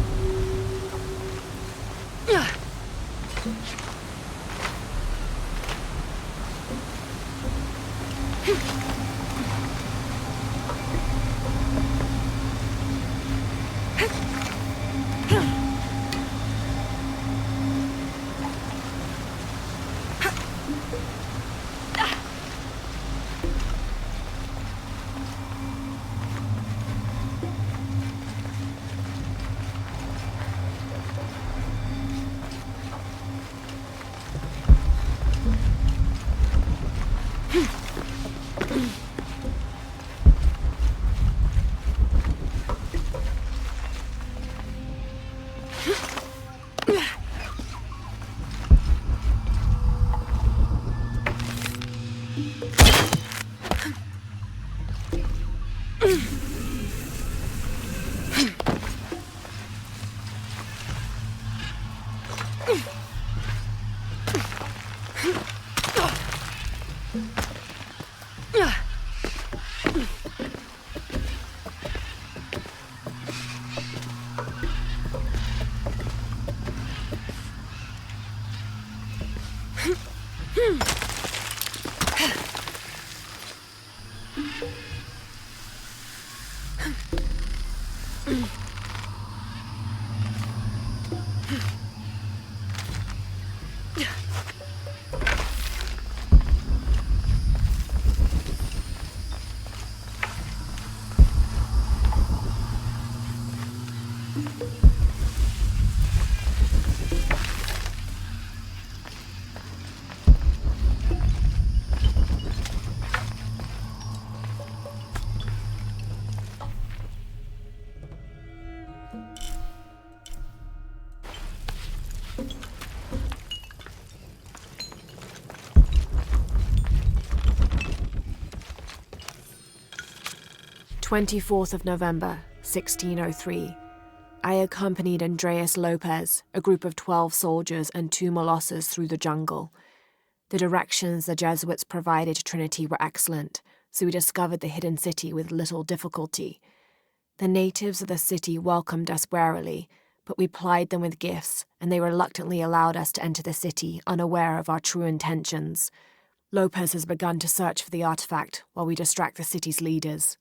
24th of November, 1603. I accompanied Andreas Lopez, a group of 12 soldiers and 2 Molosses through the jungle. The directions the Jesuits provided to Trinity were excellent, so we discovered the hidden city with little difficulty. The natives of the city welcomed us warily, but we plied them with gifts, and they reluctantly allowed us to enter the city, unaware of our true intentions. Lopez has begun to search for the artifact while we distract the city's leaders.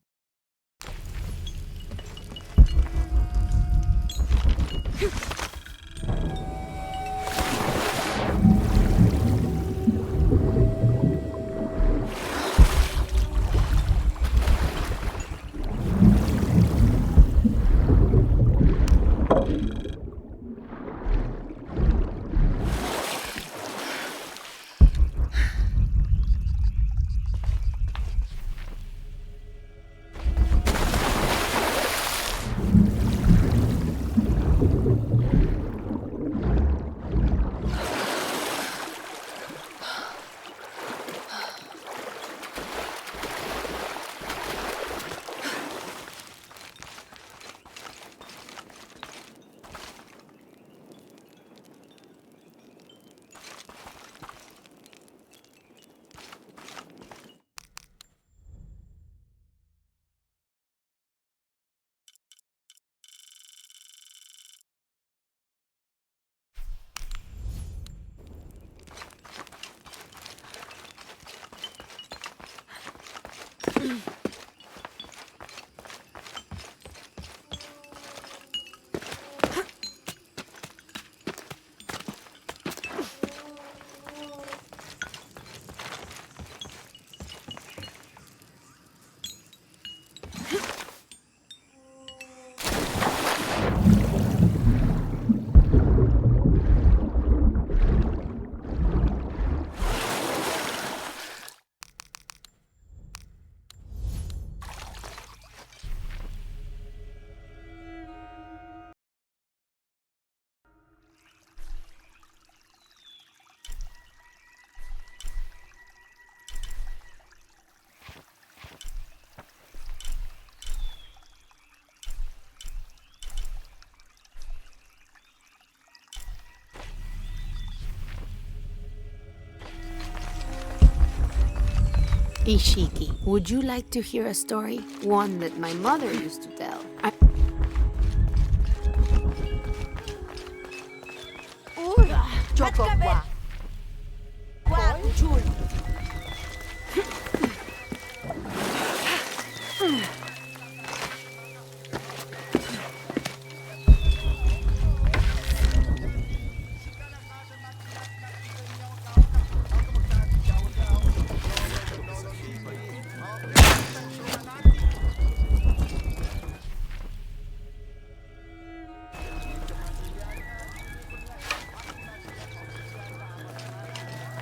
Ishiki, would you like to hear a story? One that my mother used to tell.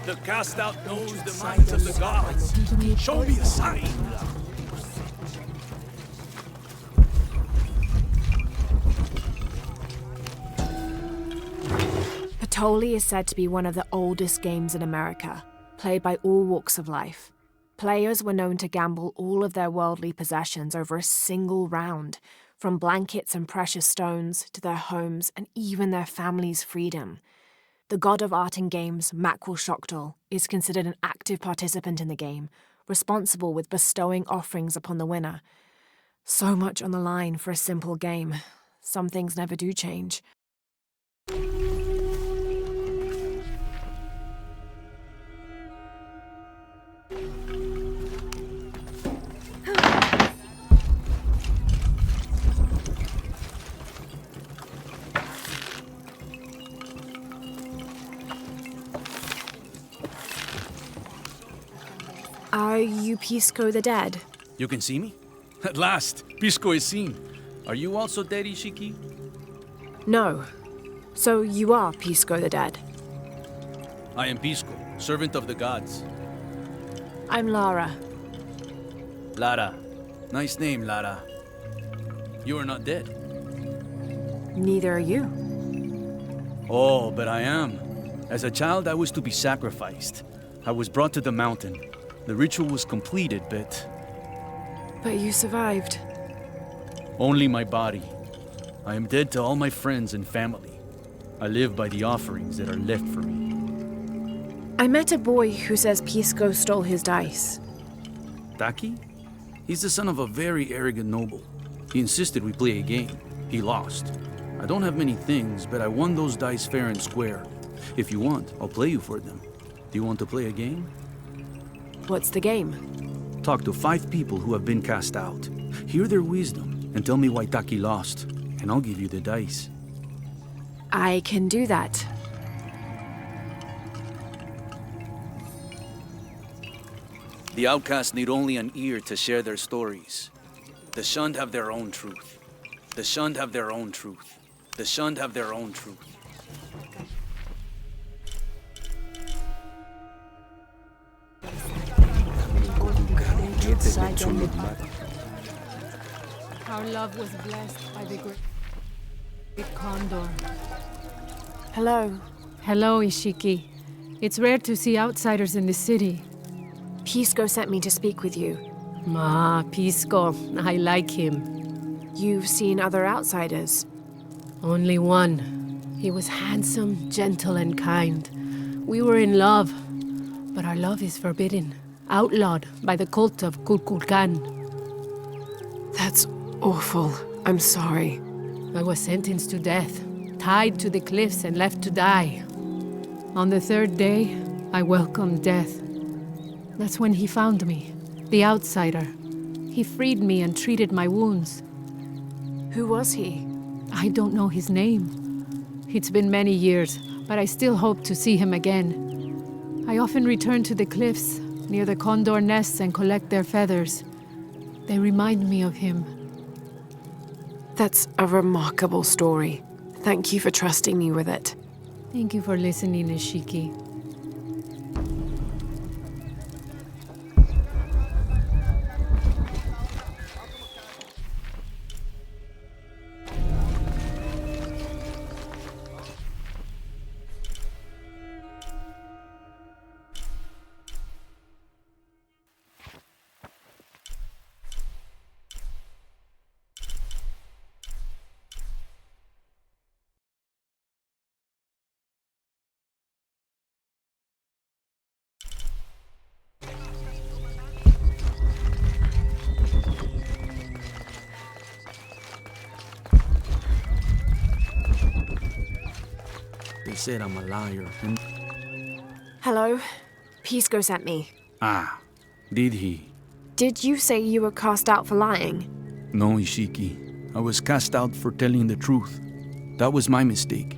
The cast out knows the minds of the gods. Show me a sign. Patoli is said to be one of the oldest games in America, played by all walks of life. Players were known to gamble all of their worldly possessions over a single round, from blankets and precious stones to their homes and even their family's freedom. The god of art and games, Makwul is considered an active participant in the game, responsible with bestowing offerings upon the winner. So much on the line for a simple game. Some things never do change. Are you Pisco the Dead? You can see me? At last, Pisco is seen. Are you also dead, Ishiki? No. So you are Pisco the Dead. I am Pisco, servant of the gods. I'm Lara. Lara. Nice name, Lara. You are not dead. Neither are you. Oh, but I am. As a child, I was to be sacrificed. I was brought to the mountain. The ritual was completed, but But you survived. only my body. I am dead to all my friends and family. I live by the offerings that are left for me. I met a boy who says Pisco stole his dice. Taki? He's the son of a very arrogant noble. He insisted we play a game. He lost. I don't have many things, but I won those dice fair and square. If you want, I'll play you for them. Do you want to play a game? What's the game? Talk to 5 people who have been cast out. Hear their wisdom and tell me why Taki lost, and I'll give you the dice. I can do that. The outcasts need only an ear to share their stories. The shunned have their own truth. The shunned have their own truth. The shunned have their own truth. Our love was blessed by the great condor. Hello. Hello, Ishiki. It's rare to see outsiders in the city. Pisco sent me to speak with you. Ah, Pisco. I like him. You've seen other outsiders? Only one. He was handsome, gentle, and kind. We were in love, but our love is forbidden, outlawed by the cult of Kukulkan. That's awful. I'm sorry. I was sentenced to death, tied to the cliffs and left to die. On the 3rd day, I welcomed death. That's when he found me, the outsider. He freed me and treated my wounds. Who was he? I don't know his name. It's been many years, but I still hope to see him again. I often return to the cliffs, near the condor nests, and collect their feathers. They remind me of him. That's a remarkable story. Thank you for trusting me with it. Thank you for listening, Ishiki. They said I'm a liar. Hello. Pisco sent me. Ah, did he? Did you say you were cast out for lying? No, Ishiki. I was cast out for telling the truth. That was my mistake.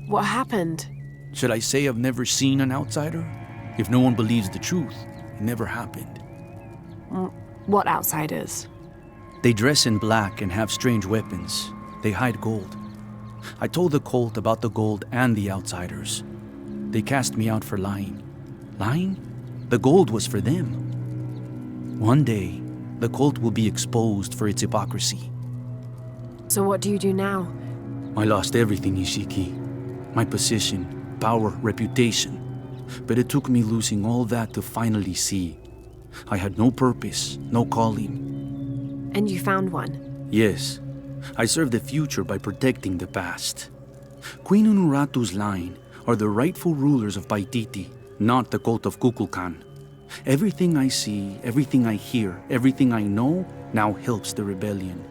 What happened? Should I say I've never seen an outsider? If no one believes the truth, it never happened. What outsiders? They dress in black and have strange weapons. They hide gold. I told the cult about the gold and the outsiders. They cast me out for lying. Lying? The gold was for them. One day, the cult will be exposed for its hypocrisy. So what do you do now? I lost everything, Ishiki. My position, power, reputation. But it took me losing all that to finally see. I had no purpose, no calling. And you found one? Yes. I serve the future by protecting the past. Queen Unuratu's line are the rightful rulers of Paititi, not the cult of Kukulkan. Everything I see, everything I hear, everything I know now helps the rebellion.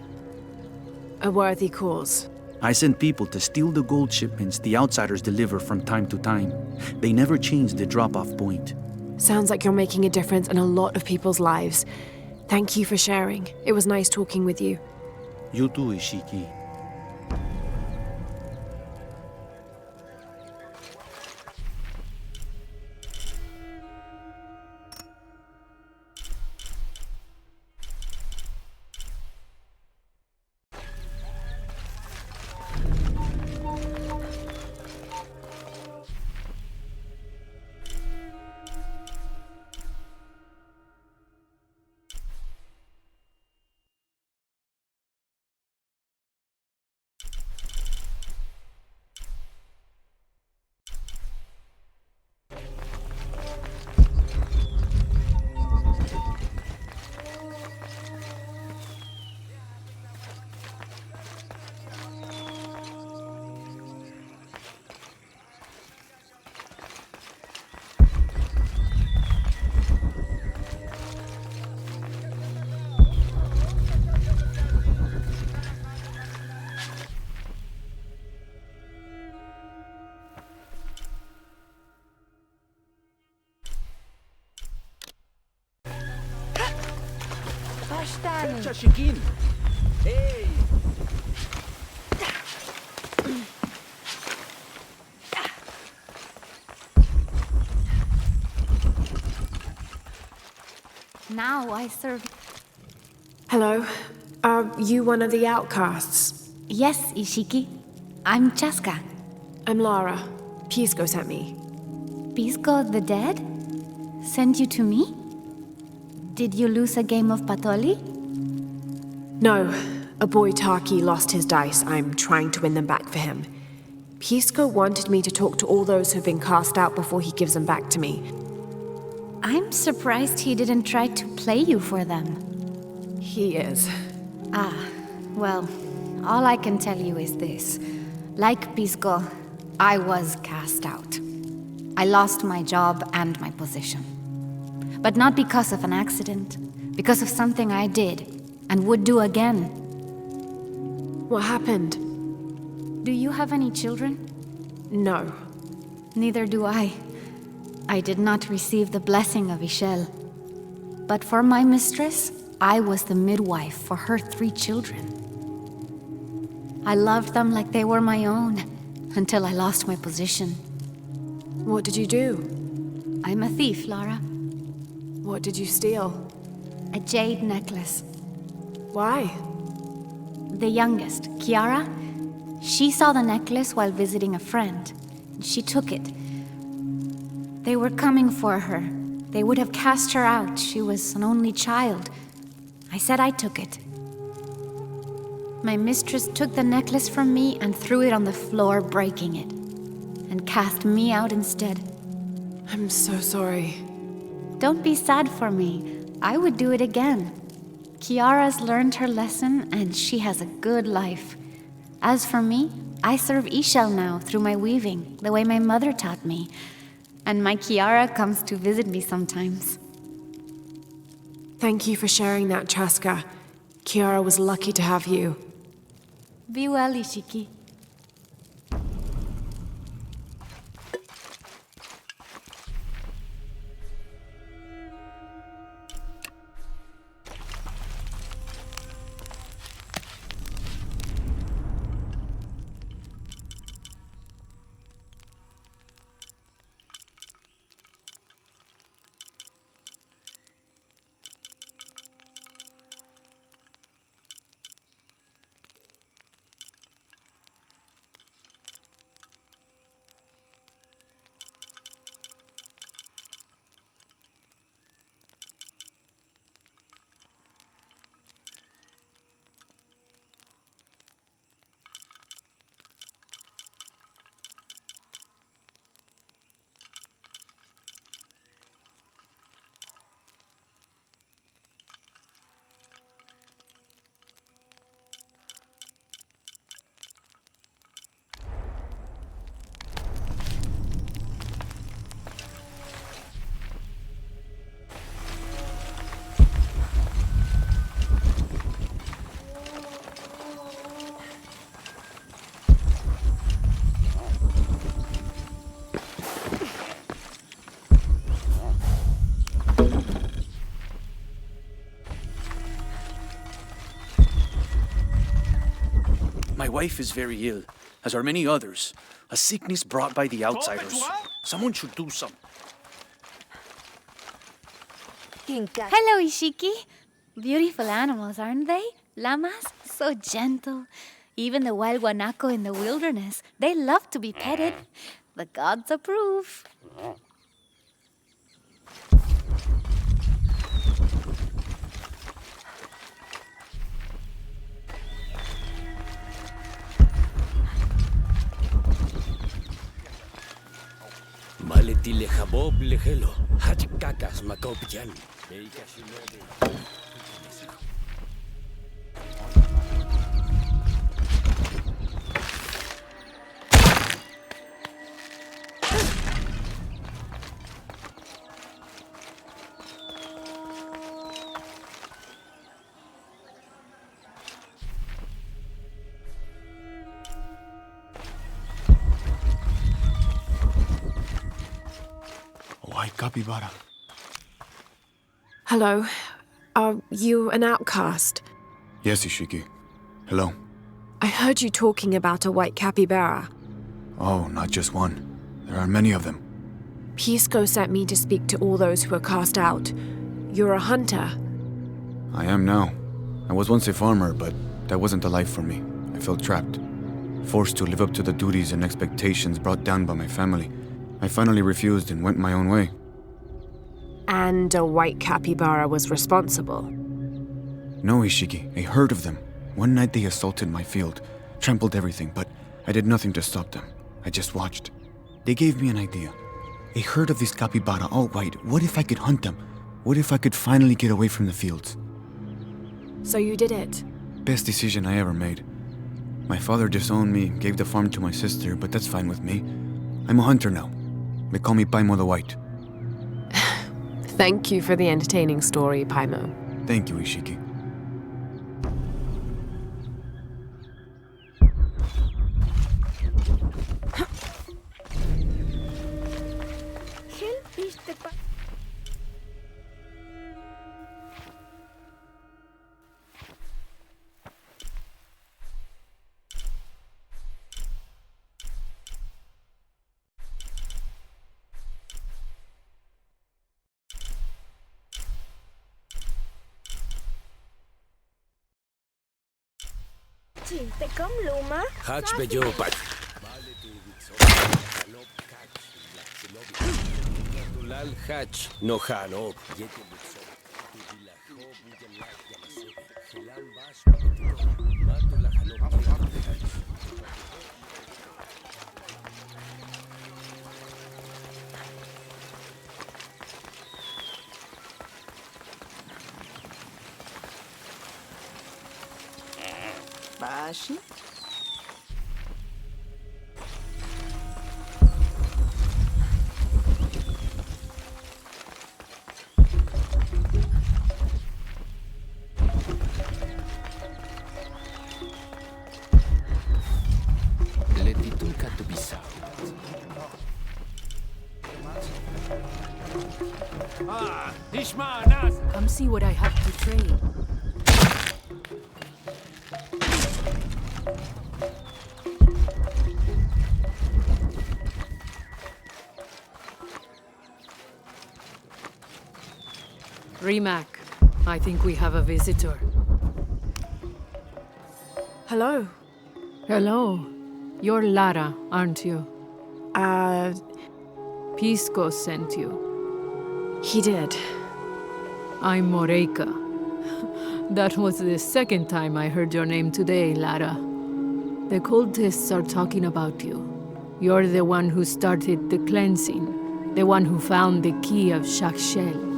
A worthy cause. I send people to steal the gold shipments the outsiders deliver from time to time. They never change the drop-off point. Sounds like you're making a difference in a lot of people's lives. Thank you for sharing. It was nice talking with you. You too, Ishiki. Fecha, chiquín. Hey. Now I serve. Hello. Are you one of the outcasts? Yes, Ishiki. I'm Chaska. I'm Lara. Pisco sent me. Pisco the dead? Sent you to me? Did you lose a game of Patoli? No. A boy Taki lost his dice. I'm trying to win them back for him. Pisco wanted me to talk to all those who've been cast out before he gives them back to me. I'm surprised he didn't try to play you for them. He is. Ah, well, all I can tell you is this. Like Pisco, I was cast out. I lost my job and my position. But not because of an accident, because of something I did and would do again. What happened? Do you have any children? No. Neither do I. I did not receive the blessing of Ishel. But for my mistress, I was the midwife for her 3 children. I loved them like they were my own, until I lost my position. What did you do? I'm a thief, Lara. What did you steal? A jade necklace. Why? The youngest, Kiara, she saw the necklace while visiting a friend. She took it. They were coming for her. They would have cast her out. She was an only child. I said I took it. My mistress took the necklace from me and threw it on the floor, breaking it, and cast me out instead. I'm so sorry. Don't be sad for me. I would do it again. Kiara's learned her lesson, and she has a good life. As for me, I serve Ishel now through my weaving, the way my mother taught me. And my Kiara comes to visit me sometimes. Thank you for sharing that, Chaska. Kiara was lucky to have you. Be well, Ishiki. My wife is very ill, as are many others. A sickness brought by the outsiders. Someone should do something. Hello, Ishiki. Beautiful animals, aren't they? Llamas? So gentle. Even the wild guanaco in the wilderness. They love to be petted. The gods approve. Maleti lejabob lejelo. Hachikakas makopjan. Why, capybara? Hello. Are you an outcast? Yes, Ishiki. Hello. I heard you talking about a white capybara. Oh, not just one. There are many of them. Pisco sent me to speak to all those who are cast out. You're a hunter. I am now. I was once a farmer, but that wasn't the life for me. I felt trapped. Forced to live up to the duties and expectations brought down by my family. I finally refused and went my own way. And a white capybara was responsible. No, Ishiki. A herd of them. One night they assaulted my field, trampled everything, but I did nothing to stop them. I just watched. They gave me an idea. A herd of these capybara, all white. What if I could hunt them? What if I could finally get away from the fields? So you did it? Best decision I ever made. My father disowned me, gave the farm to my sister, but that's fine with me. I'm a hunter now. They call me Paimo the White. Thank you for the entertaining story, Paimo. Thank you, Ishiki. Hatch bejo pat. Tulal hatch no hano. Bashi? Come see what I have to trade. Rimac, I think we have a visitor. Hello. Hello. You're Lara, aren't you? Pisco sent you. He did. I'm Moreika. That was the second time I heard your name today, Lara. The cultists are talking about you. You're the one who started the cleansing, the one who found the key of Shakshel.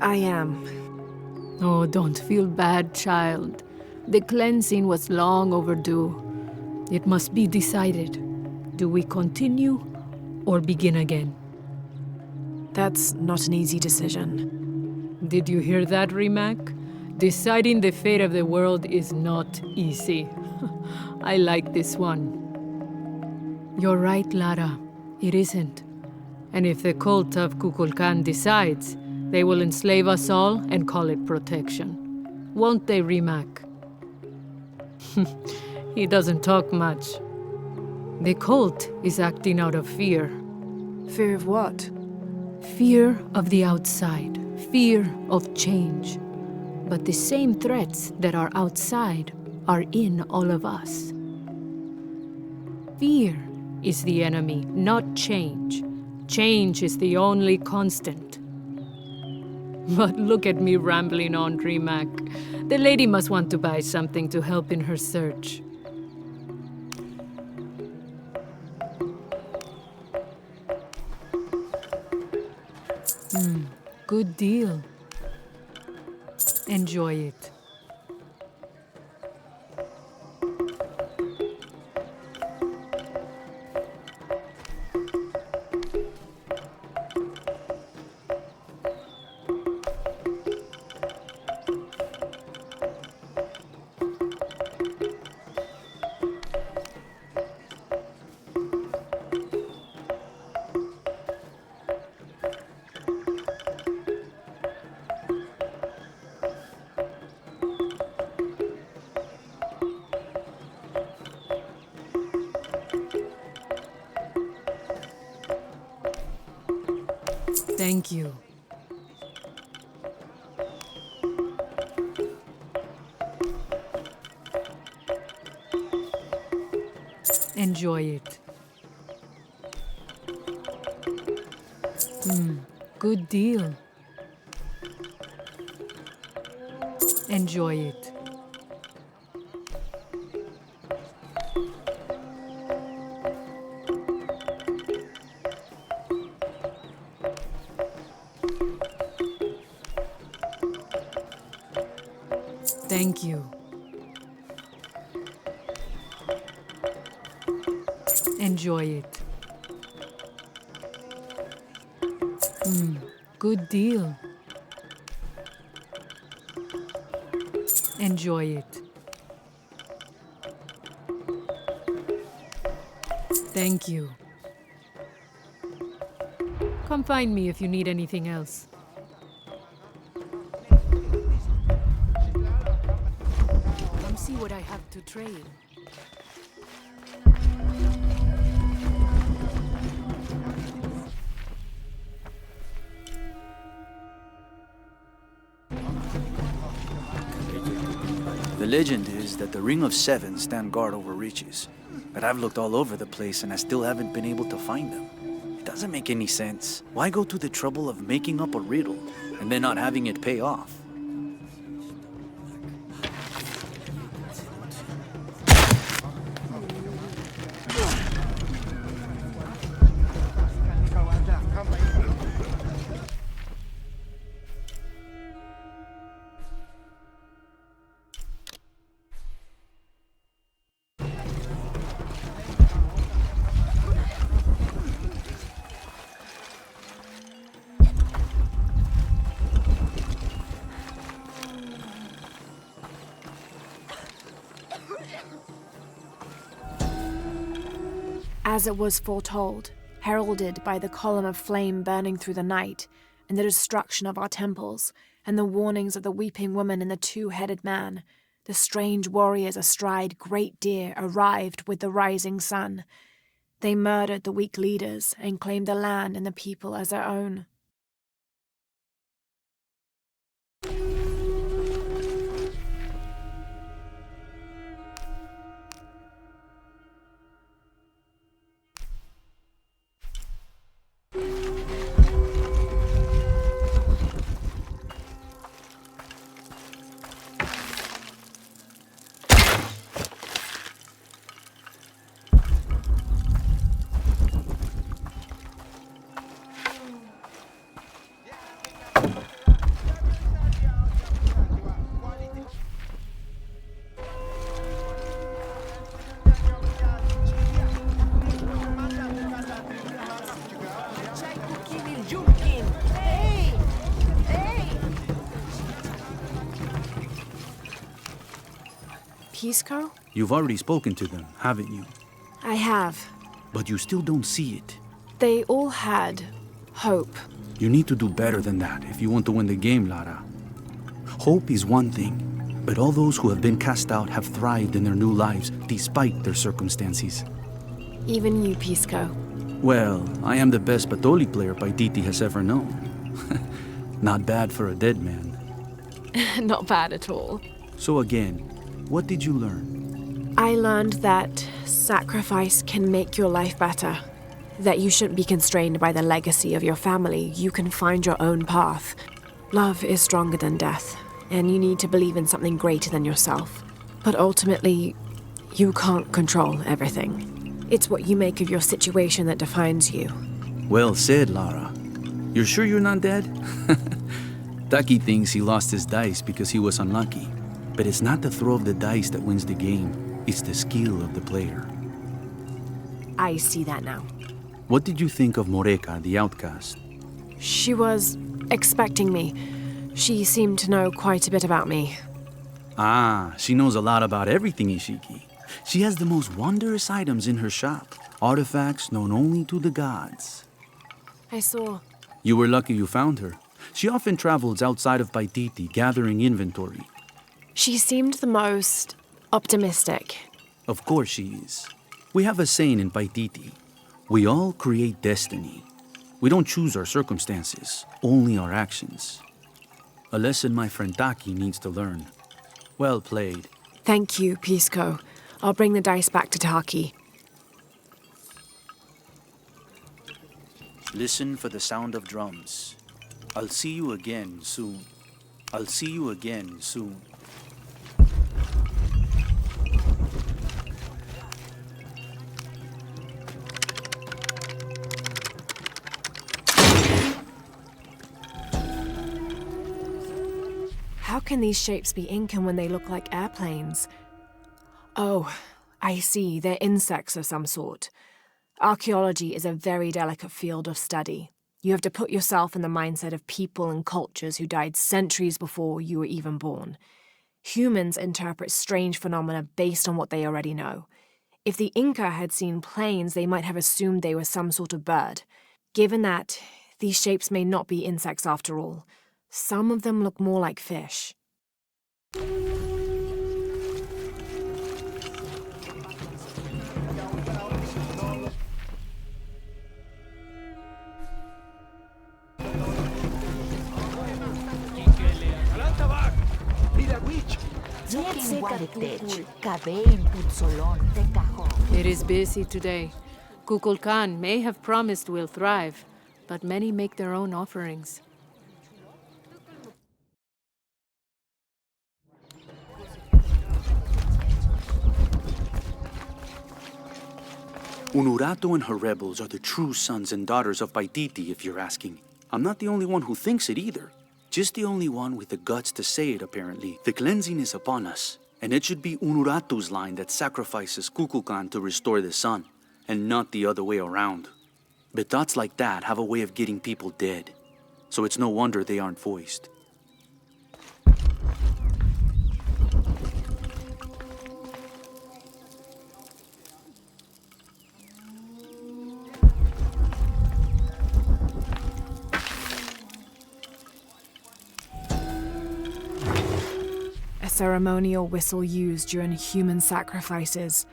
I am. Oh, don't feel bad, child. The cleansing was long overdue. It must be decided. Do we continue or begin again? That's not an easy decision. Did you hear that, Rimac? Deciding the fate of the world is not easy. I like this one. You're right, Lara. It isn't. And if the cult of Kukulkan decides, they will enslave us all and call it protection. Won't they, Rimac? He doesn't talk much. The cult is acting out of fear. Fear of what? Fear of the outside. Fear of change. But the same threats that are outside are in all of us. Fear is the enemy, not change. Change is the only constant. But look at me rambling on, Rimac. The lady must want to buy something to help in her search. Good deal. Enjoy it. Thank you. Enjoy it. Good deal. Enjoy it. Thank you. Enjoy it. Good deal. Enjoy it. Thank you. Come find me if you need anything else. Come see what I have to trade. The legend is that the Ring of Seven stand guard over riches. But I've looked all over the place and I still haven't been able to find them. It doesn't make any sense. Why go to the trouble of making up a riddle and then not having it pay off? As it was foretold, heralded by the column of flame burning through the night, and the destruction of our temples, and the warnings of the weeping woman and the two-headed man, the strange warriors astride great deer arrived with the rising sun. They murdered the weak leaders and claimed the land and the people as their own. Pisco? You've already spoken to them, haven't you? I have. But you still don't see it. They all had hope. You need to do better than that if you want to win the game, Lara. Hope is one thing, but all those who have been cast out have thrived in their new lives despite their circumstances. Even you, Pisco. Well, I am the best Patoli player Paititi has ever known. Not bad for a dead man. Not bad at all. So again, what did you learn? I learned that sacrifice can make your life better. That you shouldn't be constrained by the legacy of your family. You can find your own path. Love is stronger than death, and you need to believe in something greater than yourself. But ultimately, you can't control everything. It's what you make of your situation that defines you. Well said, Lara. You're sure you're not dead? Taki thinks he lost his dice because he was unlucky. But it's not the throw of the dice that wins the game. It's the skill of the player. I see that now. What did you think of Moreka, the outcast? She was expecting me. She seemed to know quite a bit about me. Ah, she knows a lot about everything, Ishiki. She has the most wondrous items in her shop. Artifacts known only to the gods. I saw. You were lucky you found her. She often travels outside of Paititi, gathering inventory. She seemed the most optimistic. Of course she is. We have a saying in Paititi. We all create destiny. We don't choose our circumstances, only our actions. A lesson my friend Taki needs to learn. Well played. Thank you, Pisco. I'll bring the dice back to Taki. Listen for the sound of drums. I'll see you again soon. I'll see you again soon. How can these shapes be Incan when they look like airplanes? Oh, I see. They're insects of some sort. Archaeology is a very delicate field of study. You have to put yourself in the mindset of people and cultures who died centuries before you were even born. Humans interpret strange phenomena based on what they already know. If the Inca had seen planes, they might have assumed they were some sort of bird. Given that, these shapes may not be insects after all. Some of them look more like fish. It is busy today. Kukulkan may have promised we'll thrive, but many make their own offerings. Unuratu and her rebels are the true sons and daughters of Paititi, if you're asking. I'm not the only one who thinks it either. Just the only one with the guts to say it, apparently. The cleansing is upon us, and it should be Unuratu's line that sacrifices Kukulkan to restore the sun, and not the other way around. But thoughts like that have a way of getting people dead, so it's no wonder they aren't voiced. A ceremonial whistle used during human sacrifices.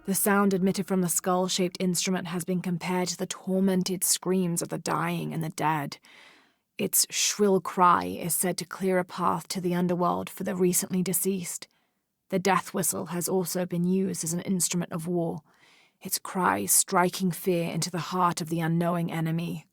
The sound emitted from the skull-shaped instrument has been compared to the tormented screams of the dying and the dead. Its shrill cry is said to clear a path to the underworld for the recently deceased. The death whistle has also been used as an instrument of war, its cry striking fear into the heart of the unknowing enemy.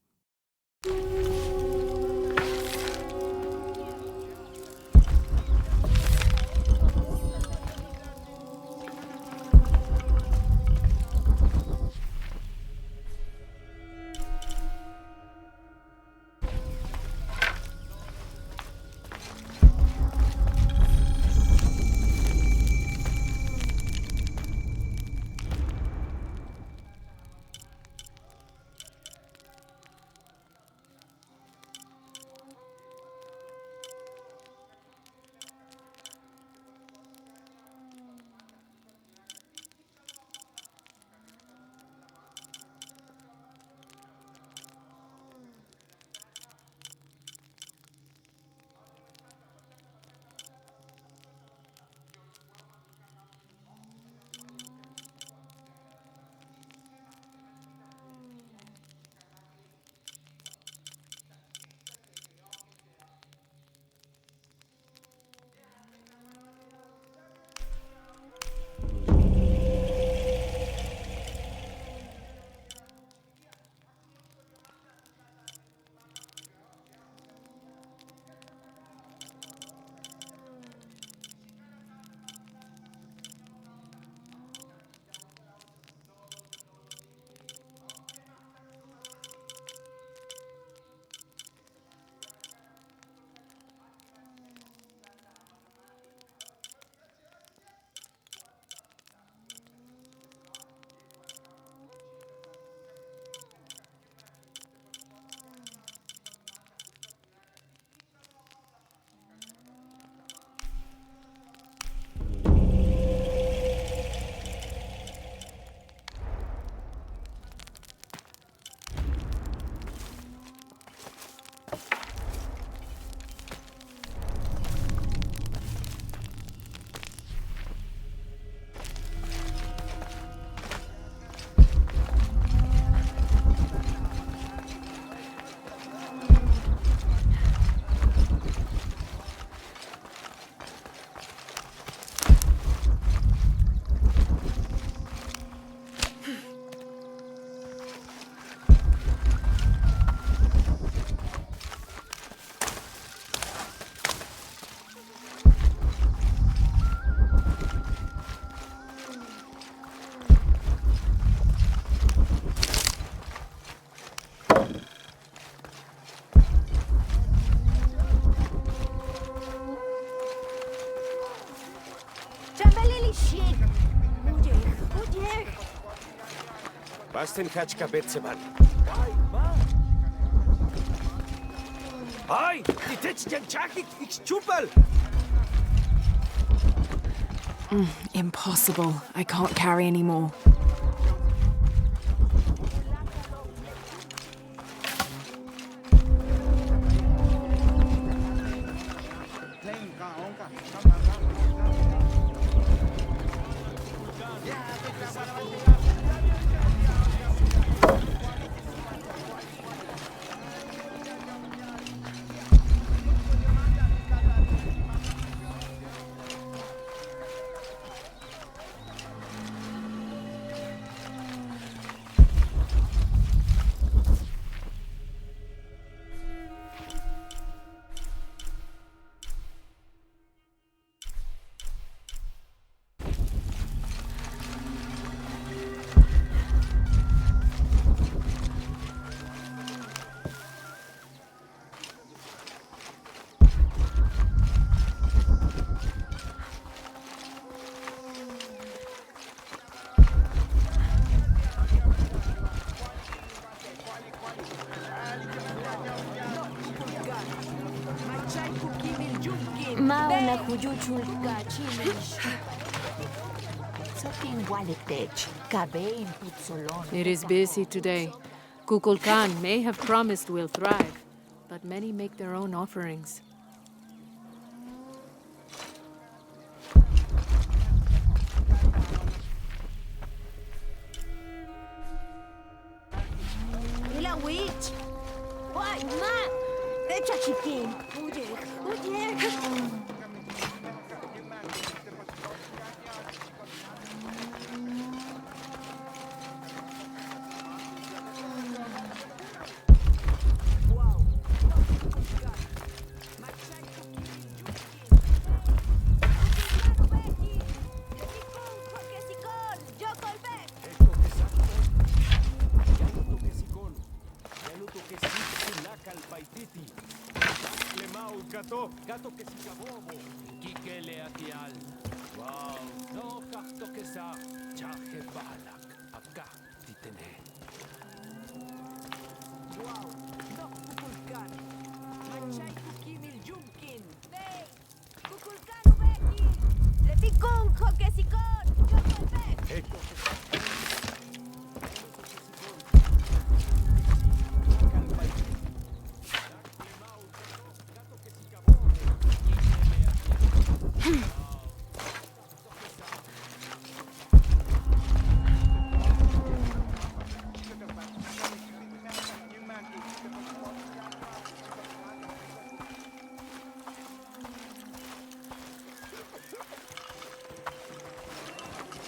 Basten hach kabetzeman. Ay, die tetsch den chakik, ich chupal. Impossible. I can't carry any more. It is busy today. Kukulkan may have promised we'll thrive, but many make their own offerings. Mila witch! Why, ma! Echa chiquín! Oye, oye! Gato que si gabobo, kikele atial. Wow, no gato que sa, chaje balak, acá titene. Wow, no kukulkan. Machay kukimil jumkin. Hey, kukulkan ubeki. Letikon kokesikon, jokolbek.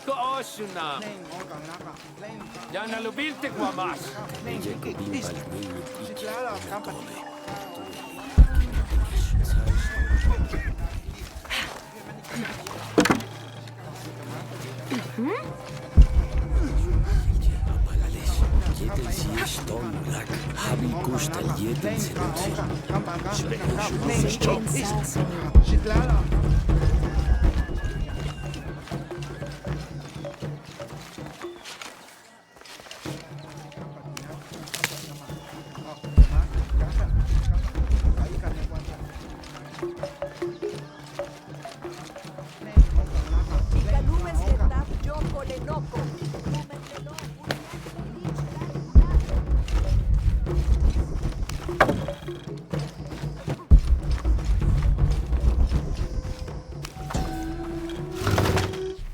Koosuna. Ya na lubilte kwa mas.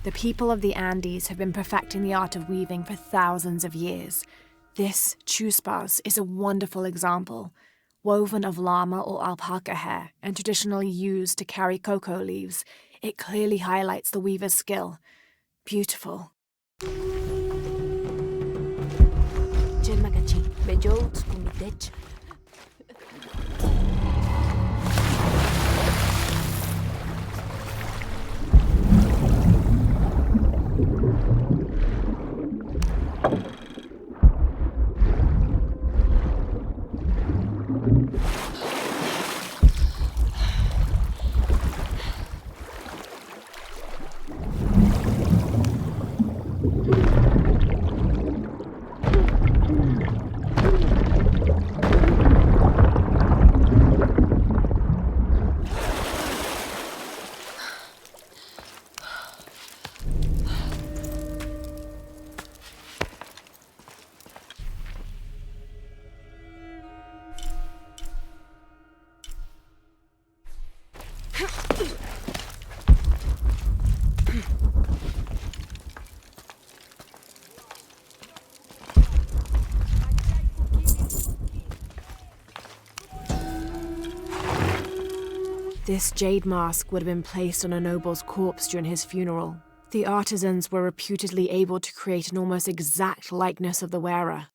The people of the Andes have been perfecting the art of weaving for thousands of years. This chuspas is a wonderful example. Woven of llama or alpaca hair and traditionally used to carry cocoa leaves, it clearly highlights the weaver's skill. Beautiful. This jade mask would have been placed on a noble's corpse during his funeral. The artisans were reputedly able to create an almost exact likeness of the wearer.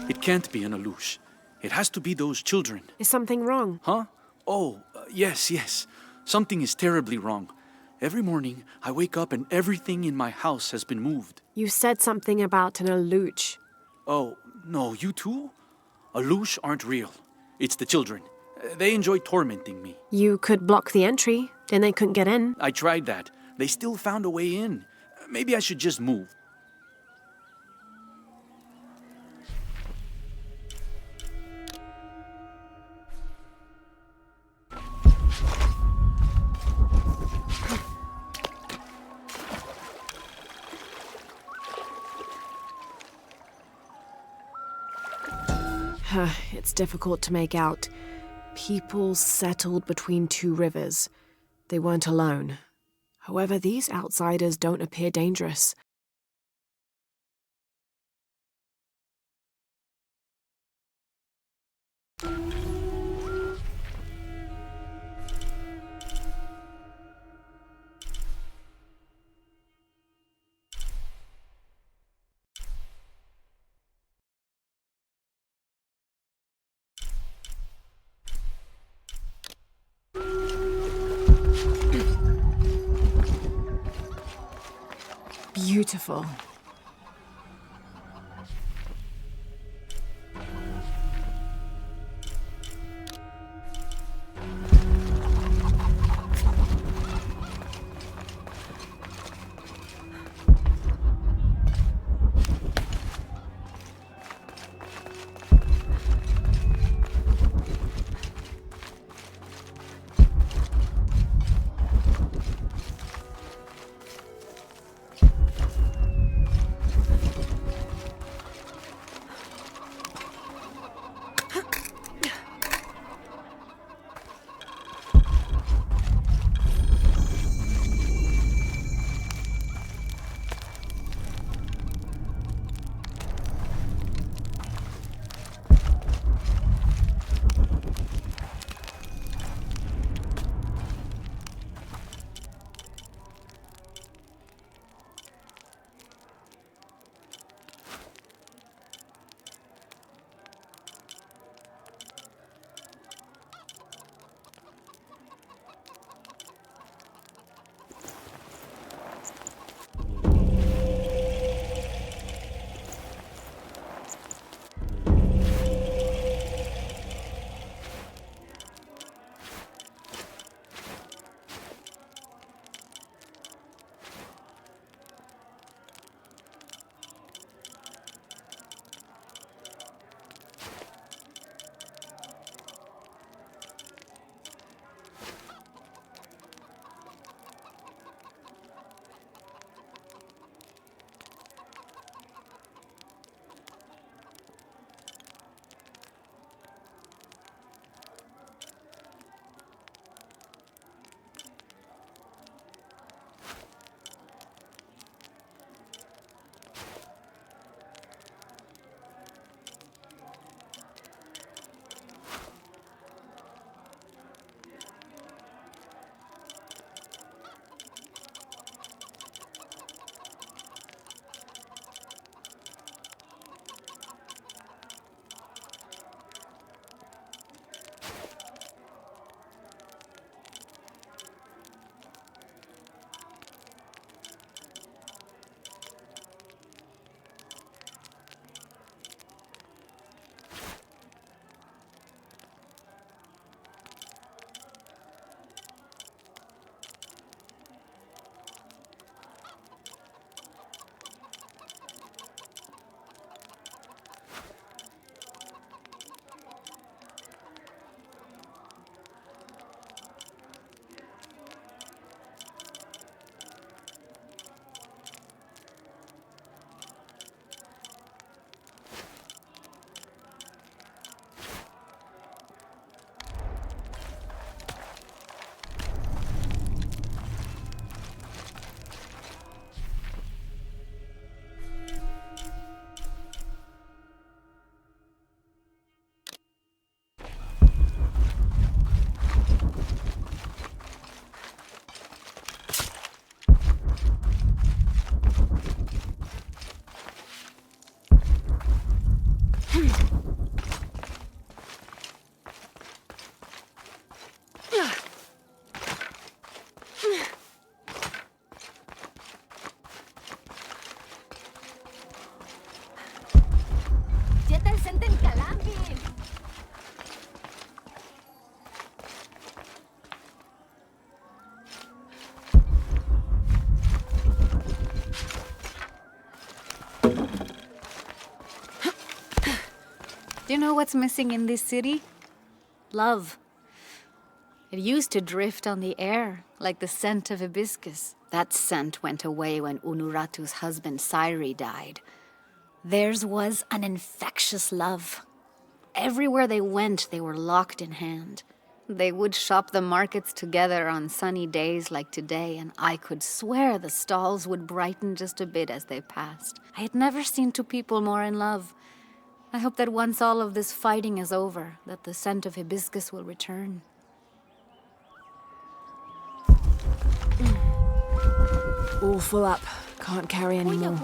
It can't be an Alush. It has to be those children. Is something wrong? Huh? Oh, yes. Something is terribly wrong. Every morning, I wake up and everything in my house has been moved. You said something about an Alush. Oh, no, you too? Alush aren't real. It's the children. They enjoy tormenting me. You could block the entry, then they couldn't get in. I tried that. They still found a way in. Maybe I should just move. It's difficult to make out. People settled between two rivers. They weren't alone. However, these outsiders don't appear dangerous. Beautiful. Do you know what's missing in this city? Love. It used to drift on the air, like the scent of hibiscus. That scent went away when Unuratu's husband Sairi died. Theirs was an infectious love. Everywhere they went, they were locked in hand. They would shop the markets together on sunny days like today, and I could swear the stalls would brighten just a bit as they passed. I had never seen two people more in love. I hope that once all of this fighting is over, that the scent of hibiscus will return. All full up. Can't carry any more.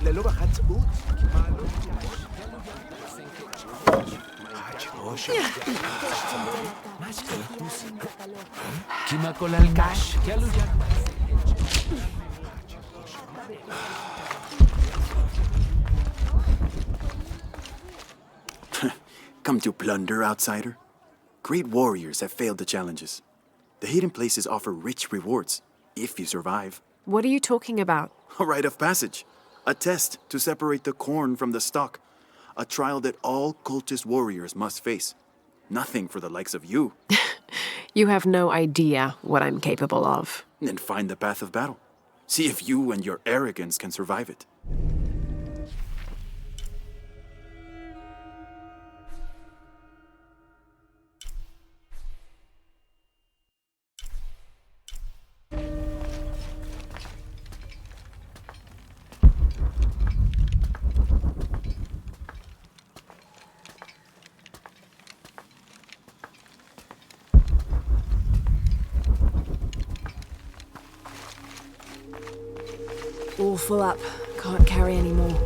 ללא בחץ אות, כמעט כל הלקש, כאילו Come to plunder, outsider? Great warriors have failed the challenges. The hidden places offer rich rewards, if you survive. What are you talking about? A rite of passage. A test to separate the corn from the stalk. A trial that all cultist warriors must face. Nothing for the likes of you. You have no idea what I'm capable of. Then find the path of battle. See if you and your arrogance can survive it. All full up. Can't carry any more.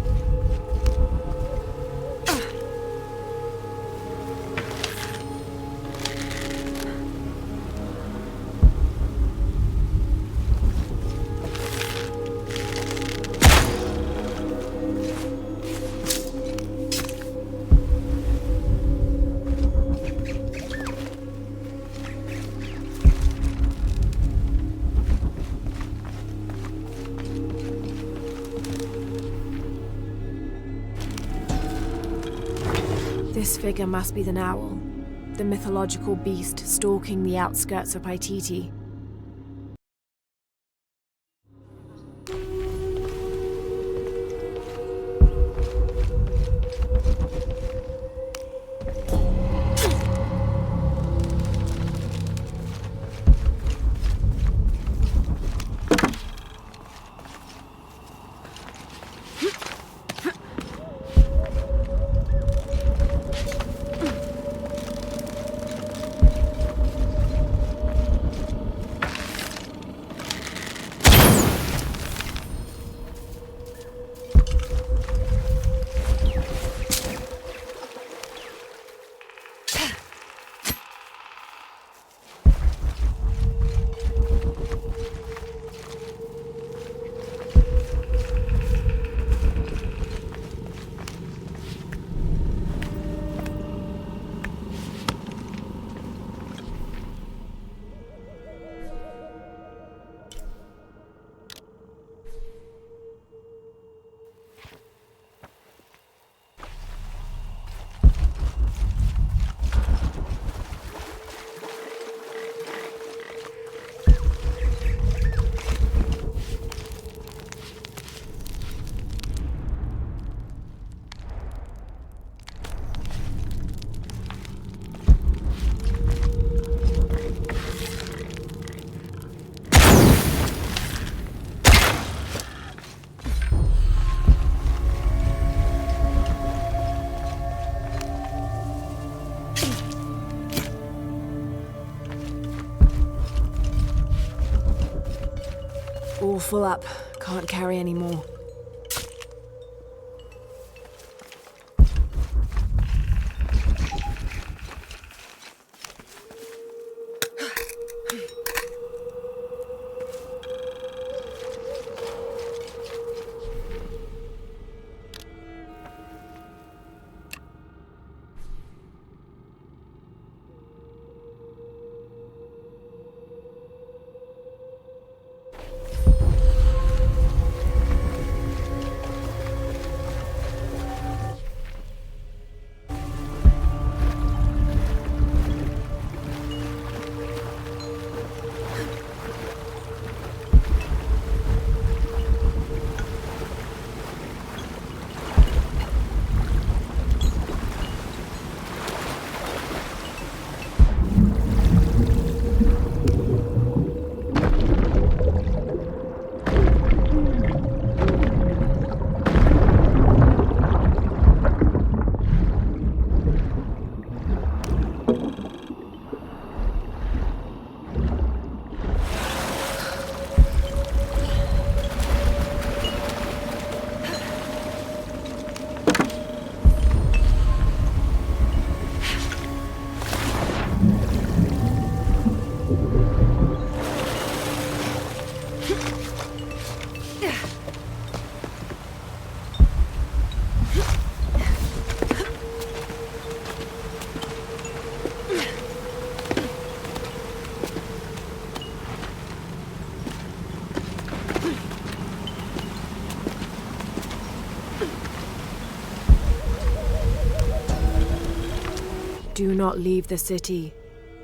This figure must be the Owl, the mythological beast stalking the outskirts of Paititi. full up. Can't carry any more. Do not leave the city.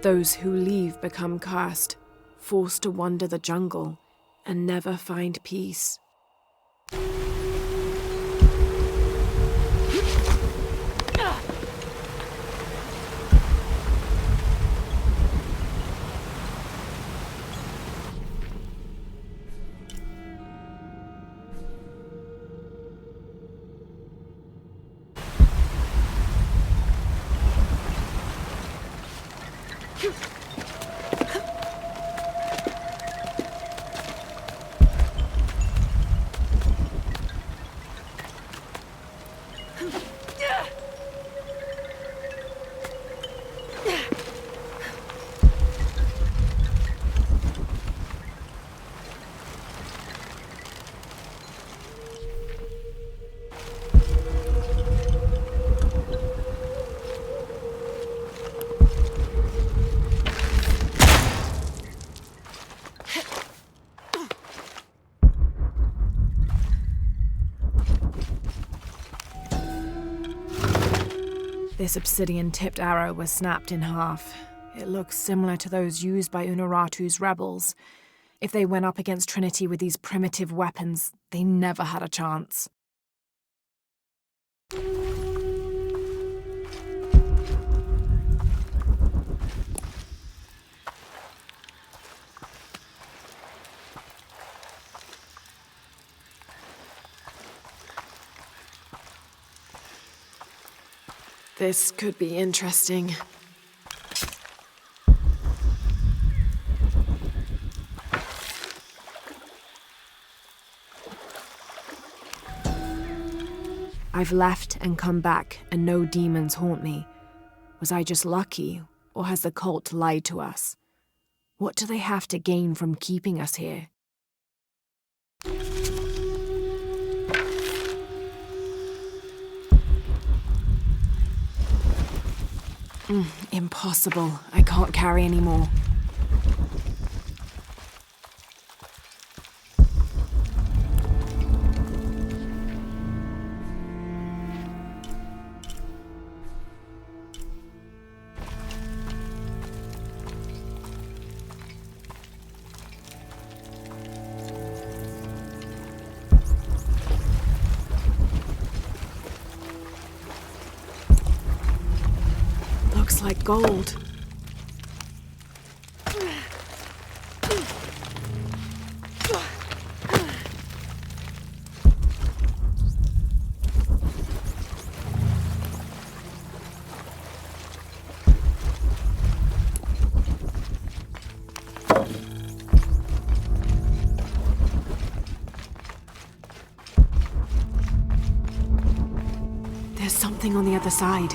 Those who leave become cursed, forced to wander the jungle, and never find peace. This obsidian-tipped arrow was snapped in half. It looks similar to those used by Unuratu's rebels. If they went up against Trinity with these primitive weapons, they never had a chance. This could be interesting. I've left and come back, and no demons haunt me. Was I just lucky, or has the cult lied to us? What do they have to gain from keeping us here? Impossible. I can't carry any more. Looks like gold. nothing on the other side.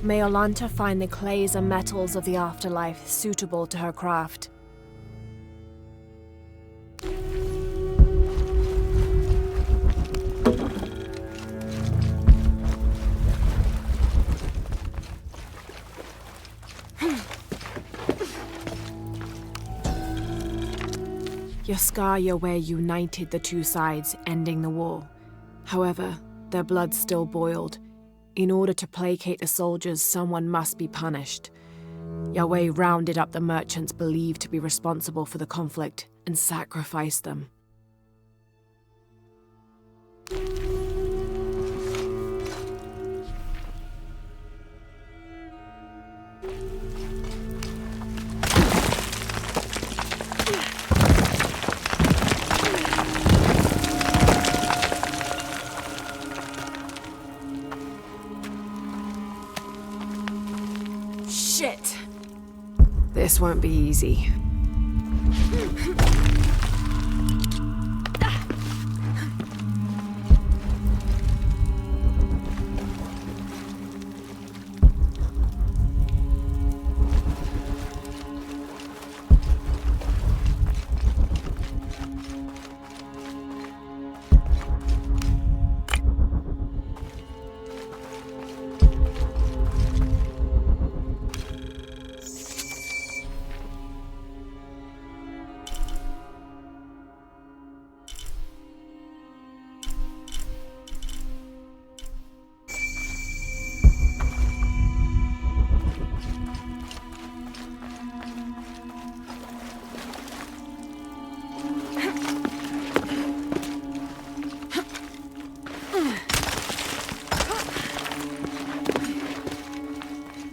May Olanta find the clays and metals of the afterlife suitable to her craft. Yaskar Yahweh united the two sides, ending the war. However, their blood still boiled. In order to placate the soldiers, someone must be punished. Yahweh rounded up the merchants believed to be responsible for the conflict and sacrificed them. Shit! This won't be easy.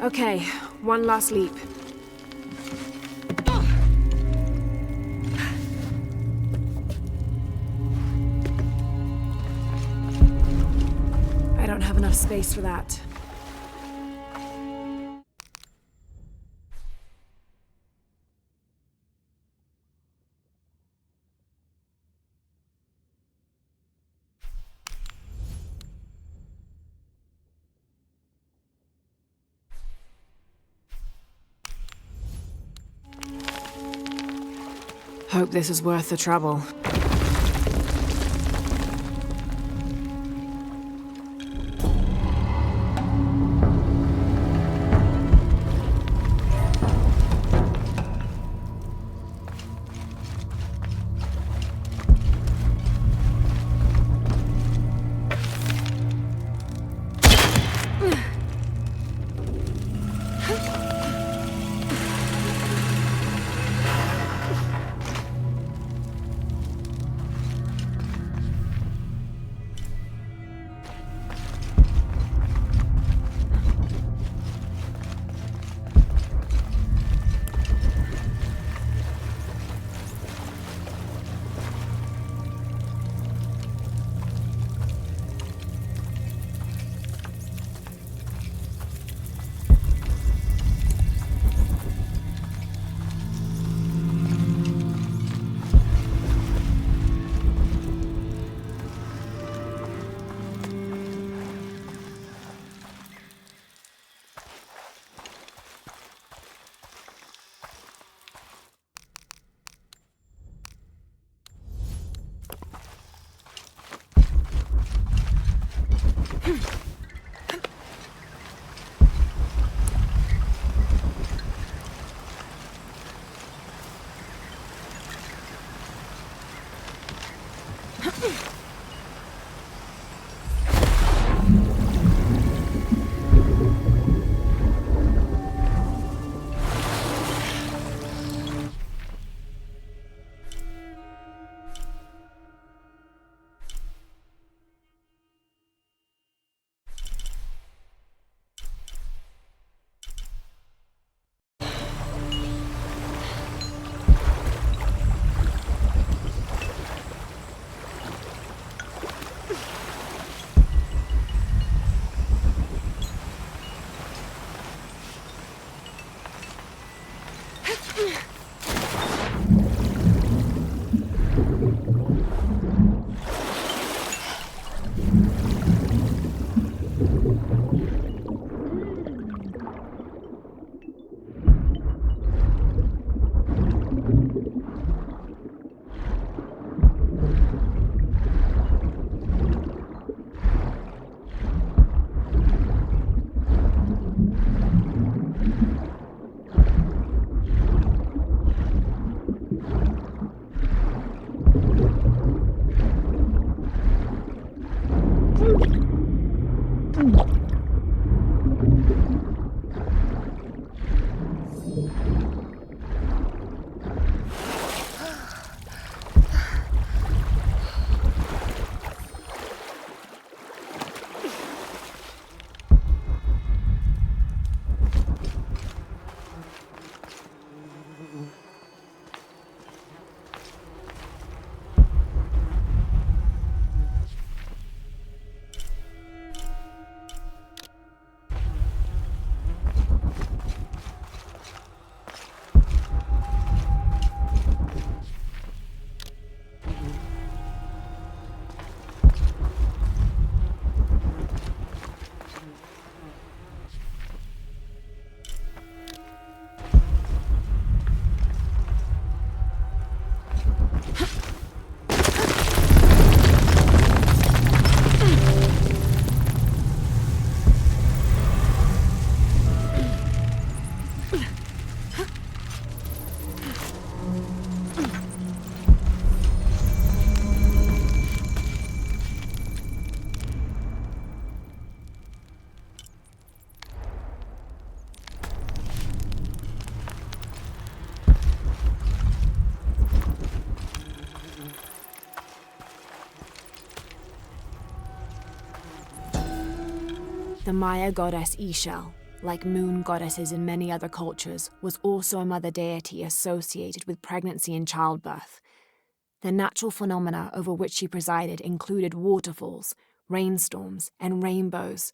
Okay, one last leap. I don't have enough space for that. Hope this is worth the trouble. The Maya goddess Ixchel, like moon goddesses in many other cultures, was also a mother deity associated with pregnancy and childbirth. The natural phenomena over which she presided included waterfalls, rainstorms, and rainbows.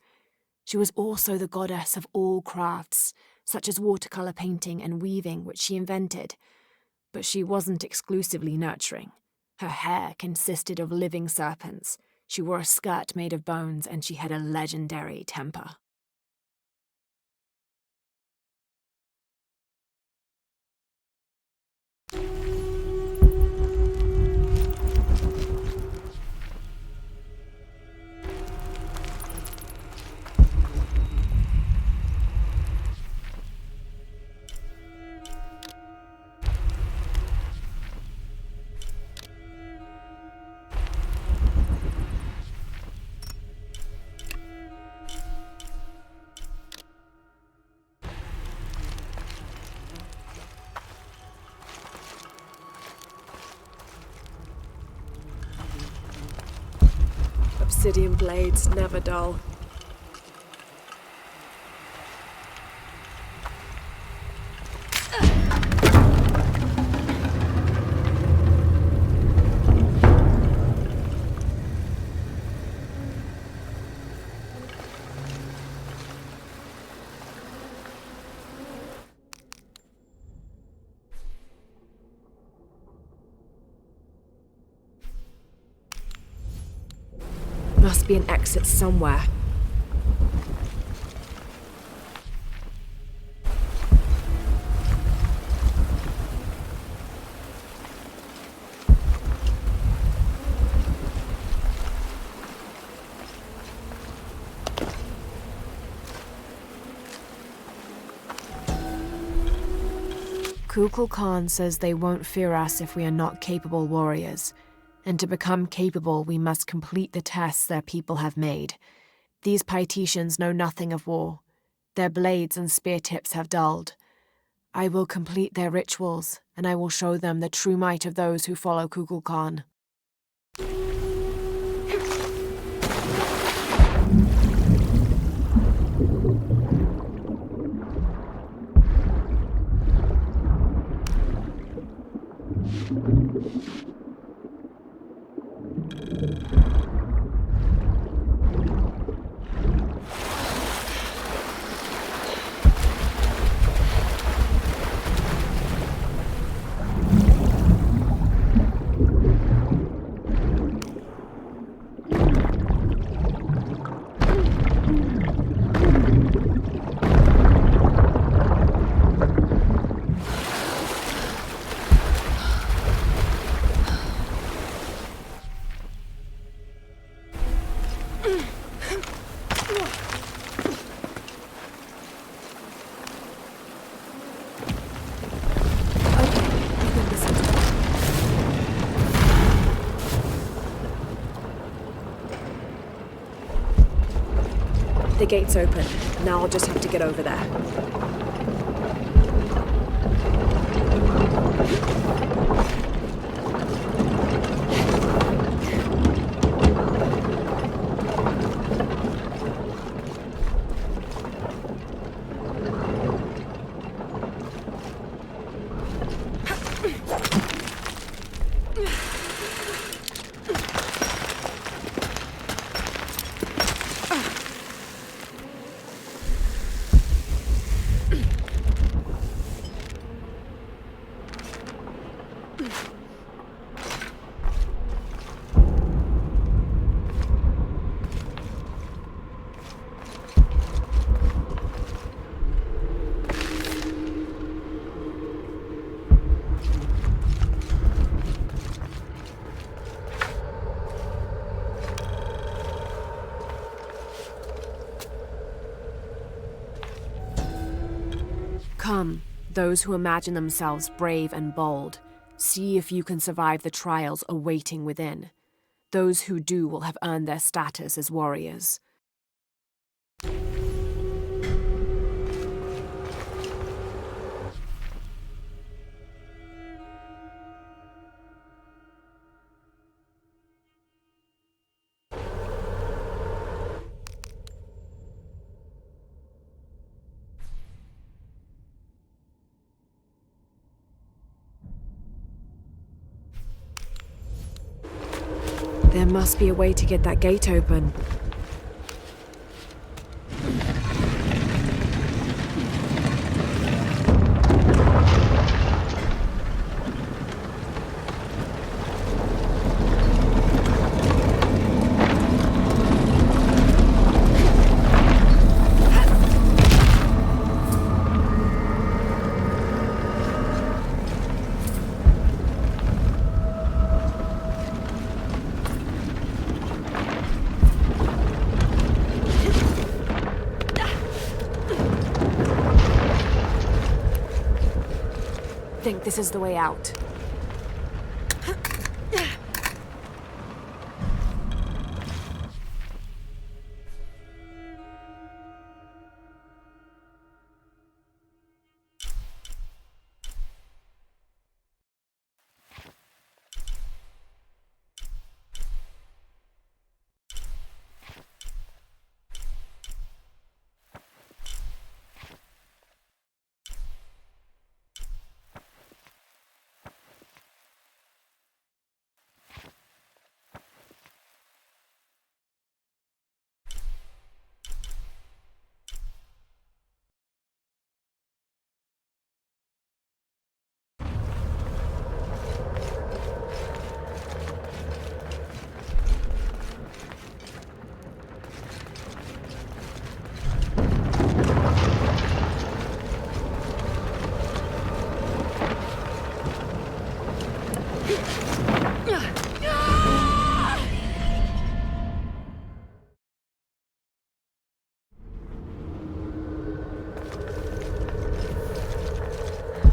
She was also the goddess of all crafts, such as watercolor painting and weaving, which she invented. But she wasn't exclusively nurturing. Her hair consisted of living serpents. She wore a skirt made of bones, and she had a legendary temper. Obsidian blades, never dull. Must be an exit somewhere. Kukulkan says they won't fear us if we are not capable warriors. And to become capable, we must complete the tests their people have made. These Paititians know nothing of war. Their blades and spear tips have dulled. I will complete their rituals, and I will show them the true might of those who follow Kukulkan. The gate's open. Now I'll just have to get over there. Come, those who imagine themselves brave and bold. See if you can survive the trials awaiting within. Those who do will have earned their status as warriors. There must be a way to get that gate open. I think this is the way out.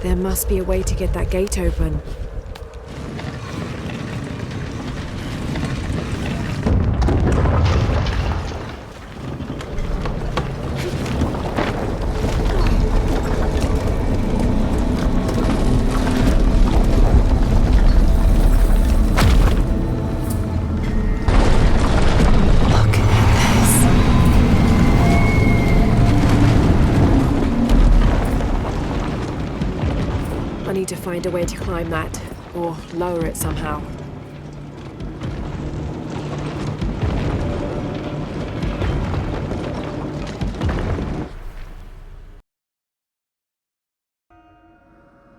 There must be a way to get that gate open. I need to find a way to climb that, or lower it somehow.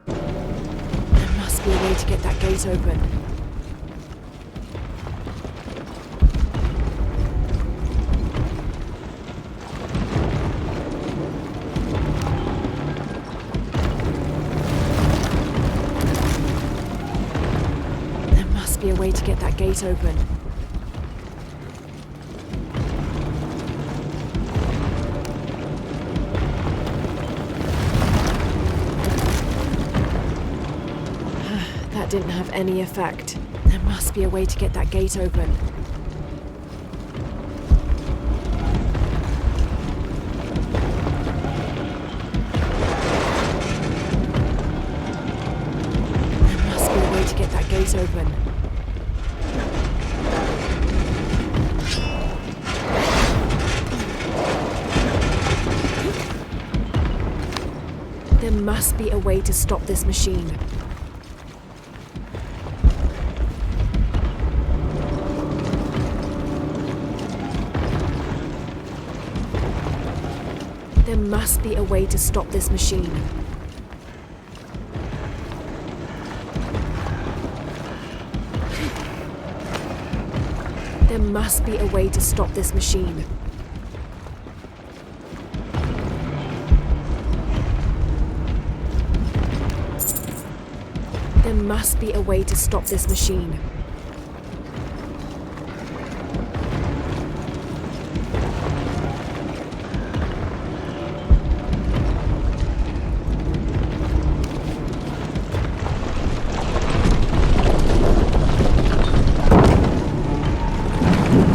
There must be a way to get that gate open. A way to get that gate open. That didn't have any effect. There must be a way to get that gate open. There must be a way to get that gate open. There must be a way to stop this machine. There must be a way to stop this machine. There must be a way to stop this machine. There must be a way to stop this machine.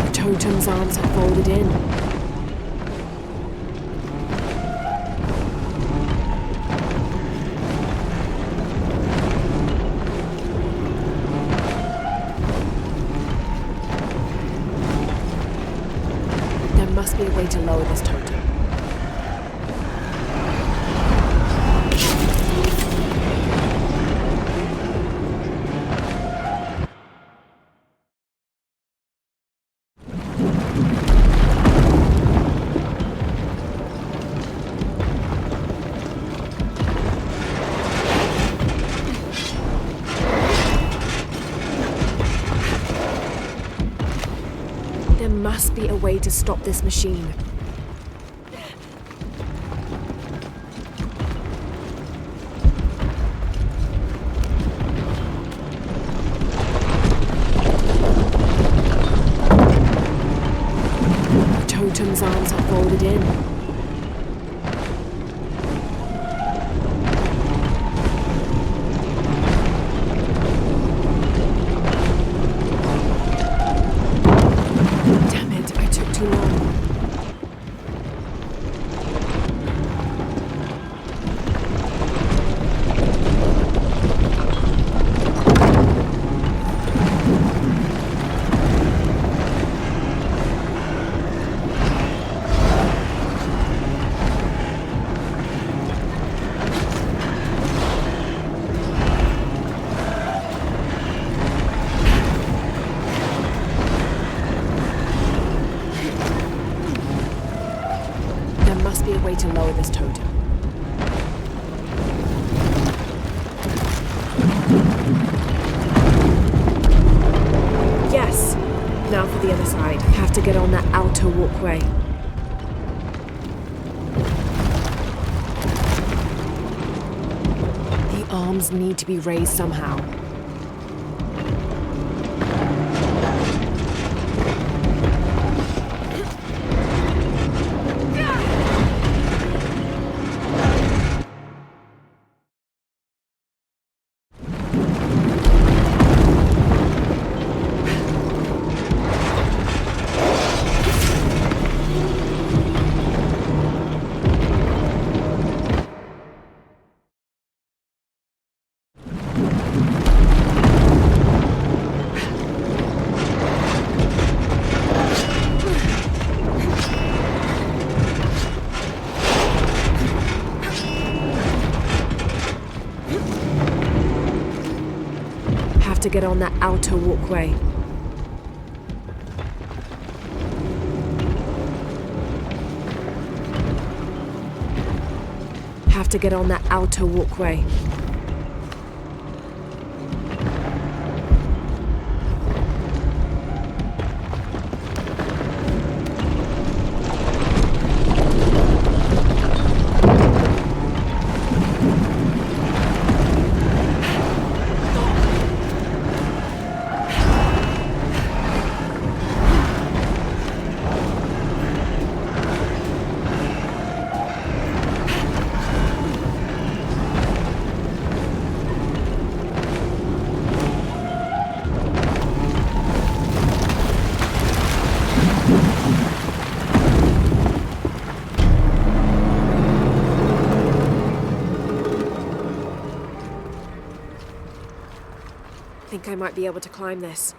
The totem's arms are folded in. must be a way to stop this machine. The totem's arms are folded in. To lower this totem. Yes! Now for the other side. Have to get on that outer walkway. The arms need to be raised somehow. To get on that outer walkway. Have to get on that outer walkway. I think I might be able to climb this.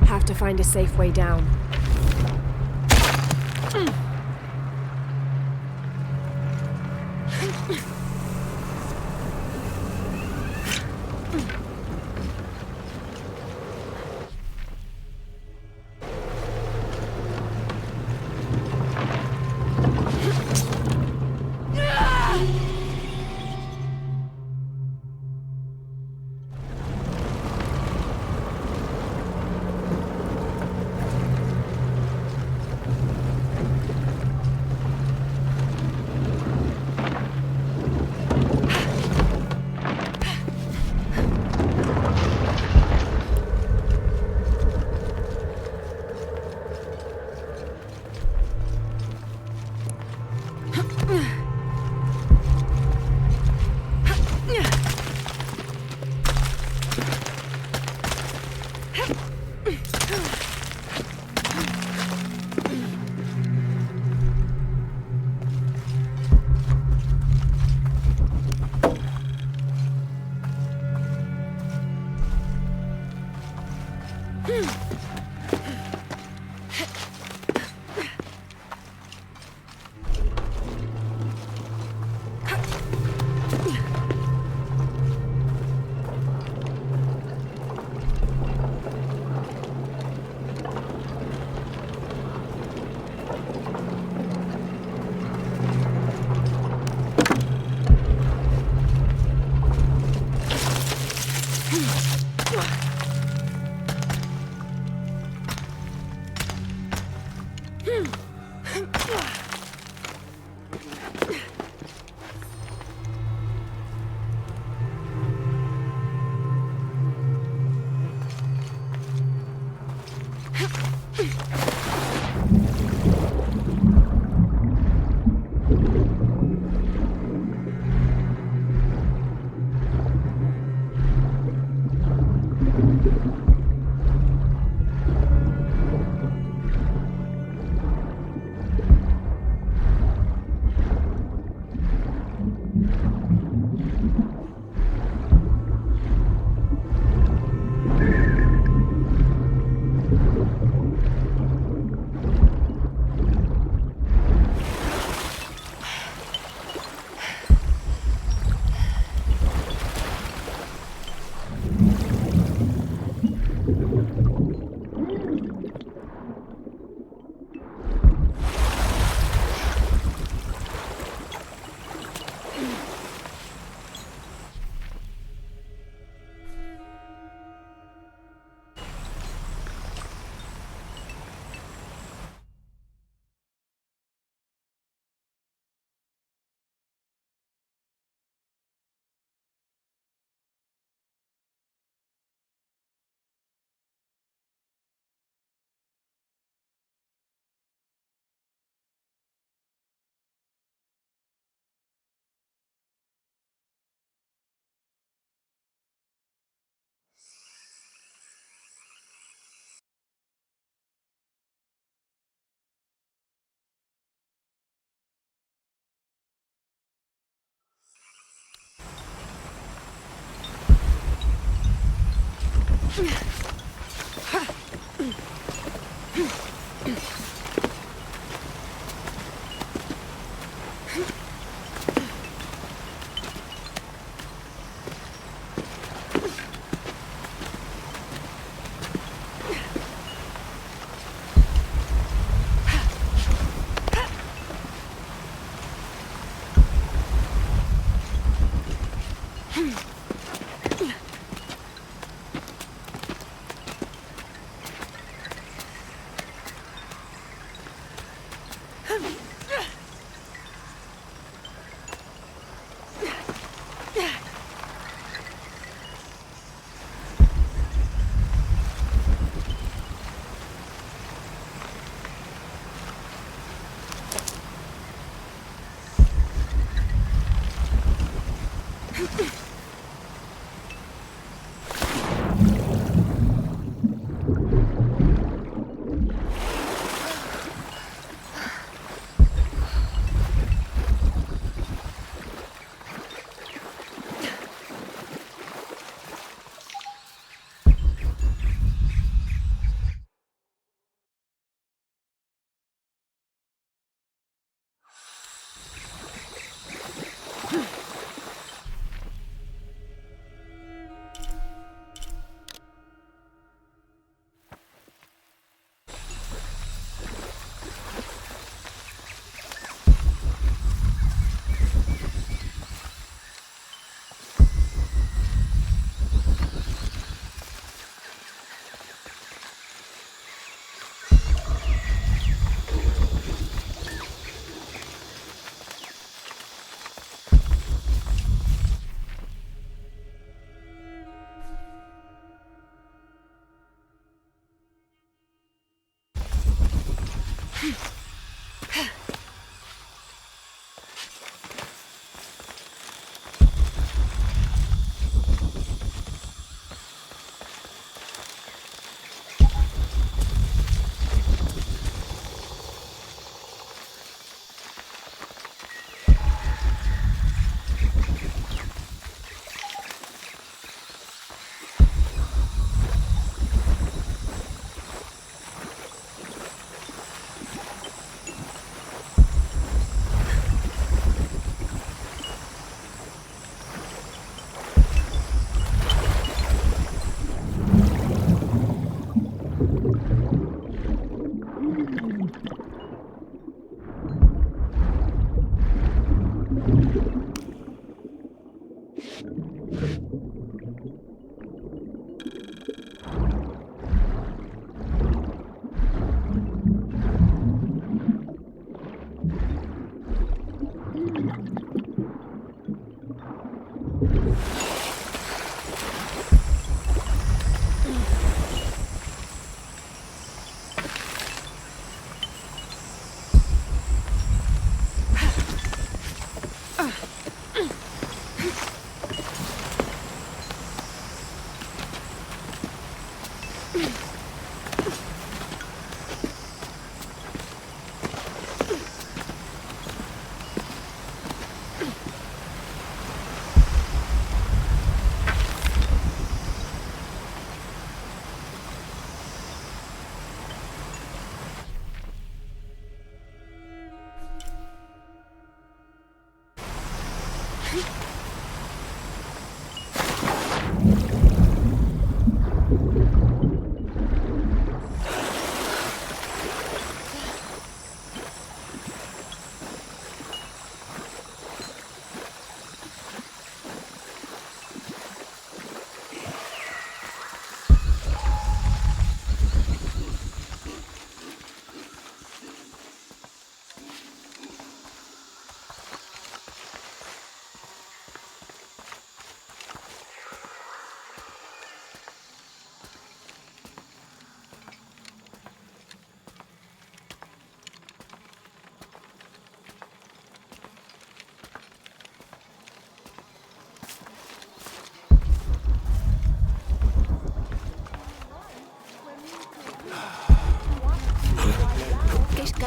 Have to find a safe way down.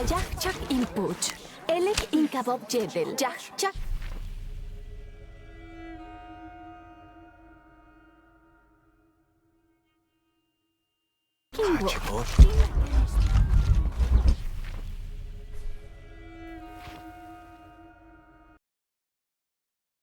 Chak input. Elek inkavob jedel. Chak.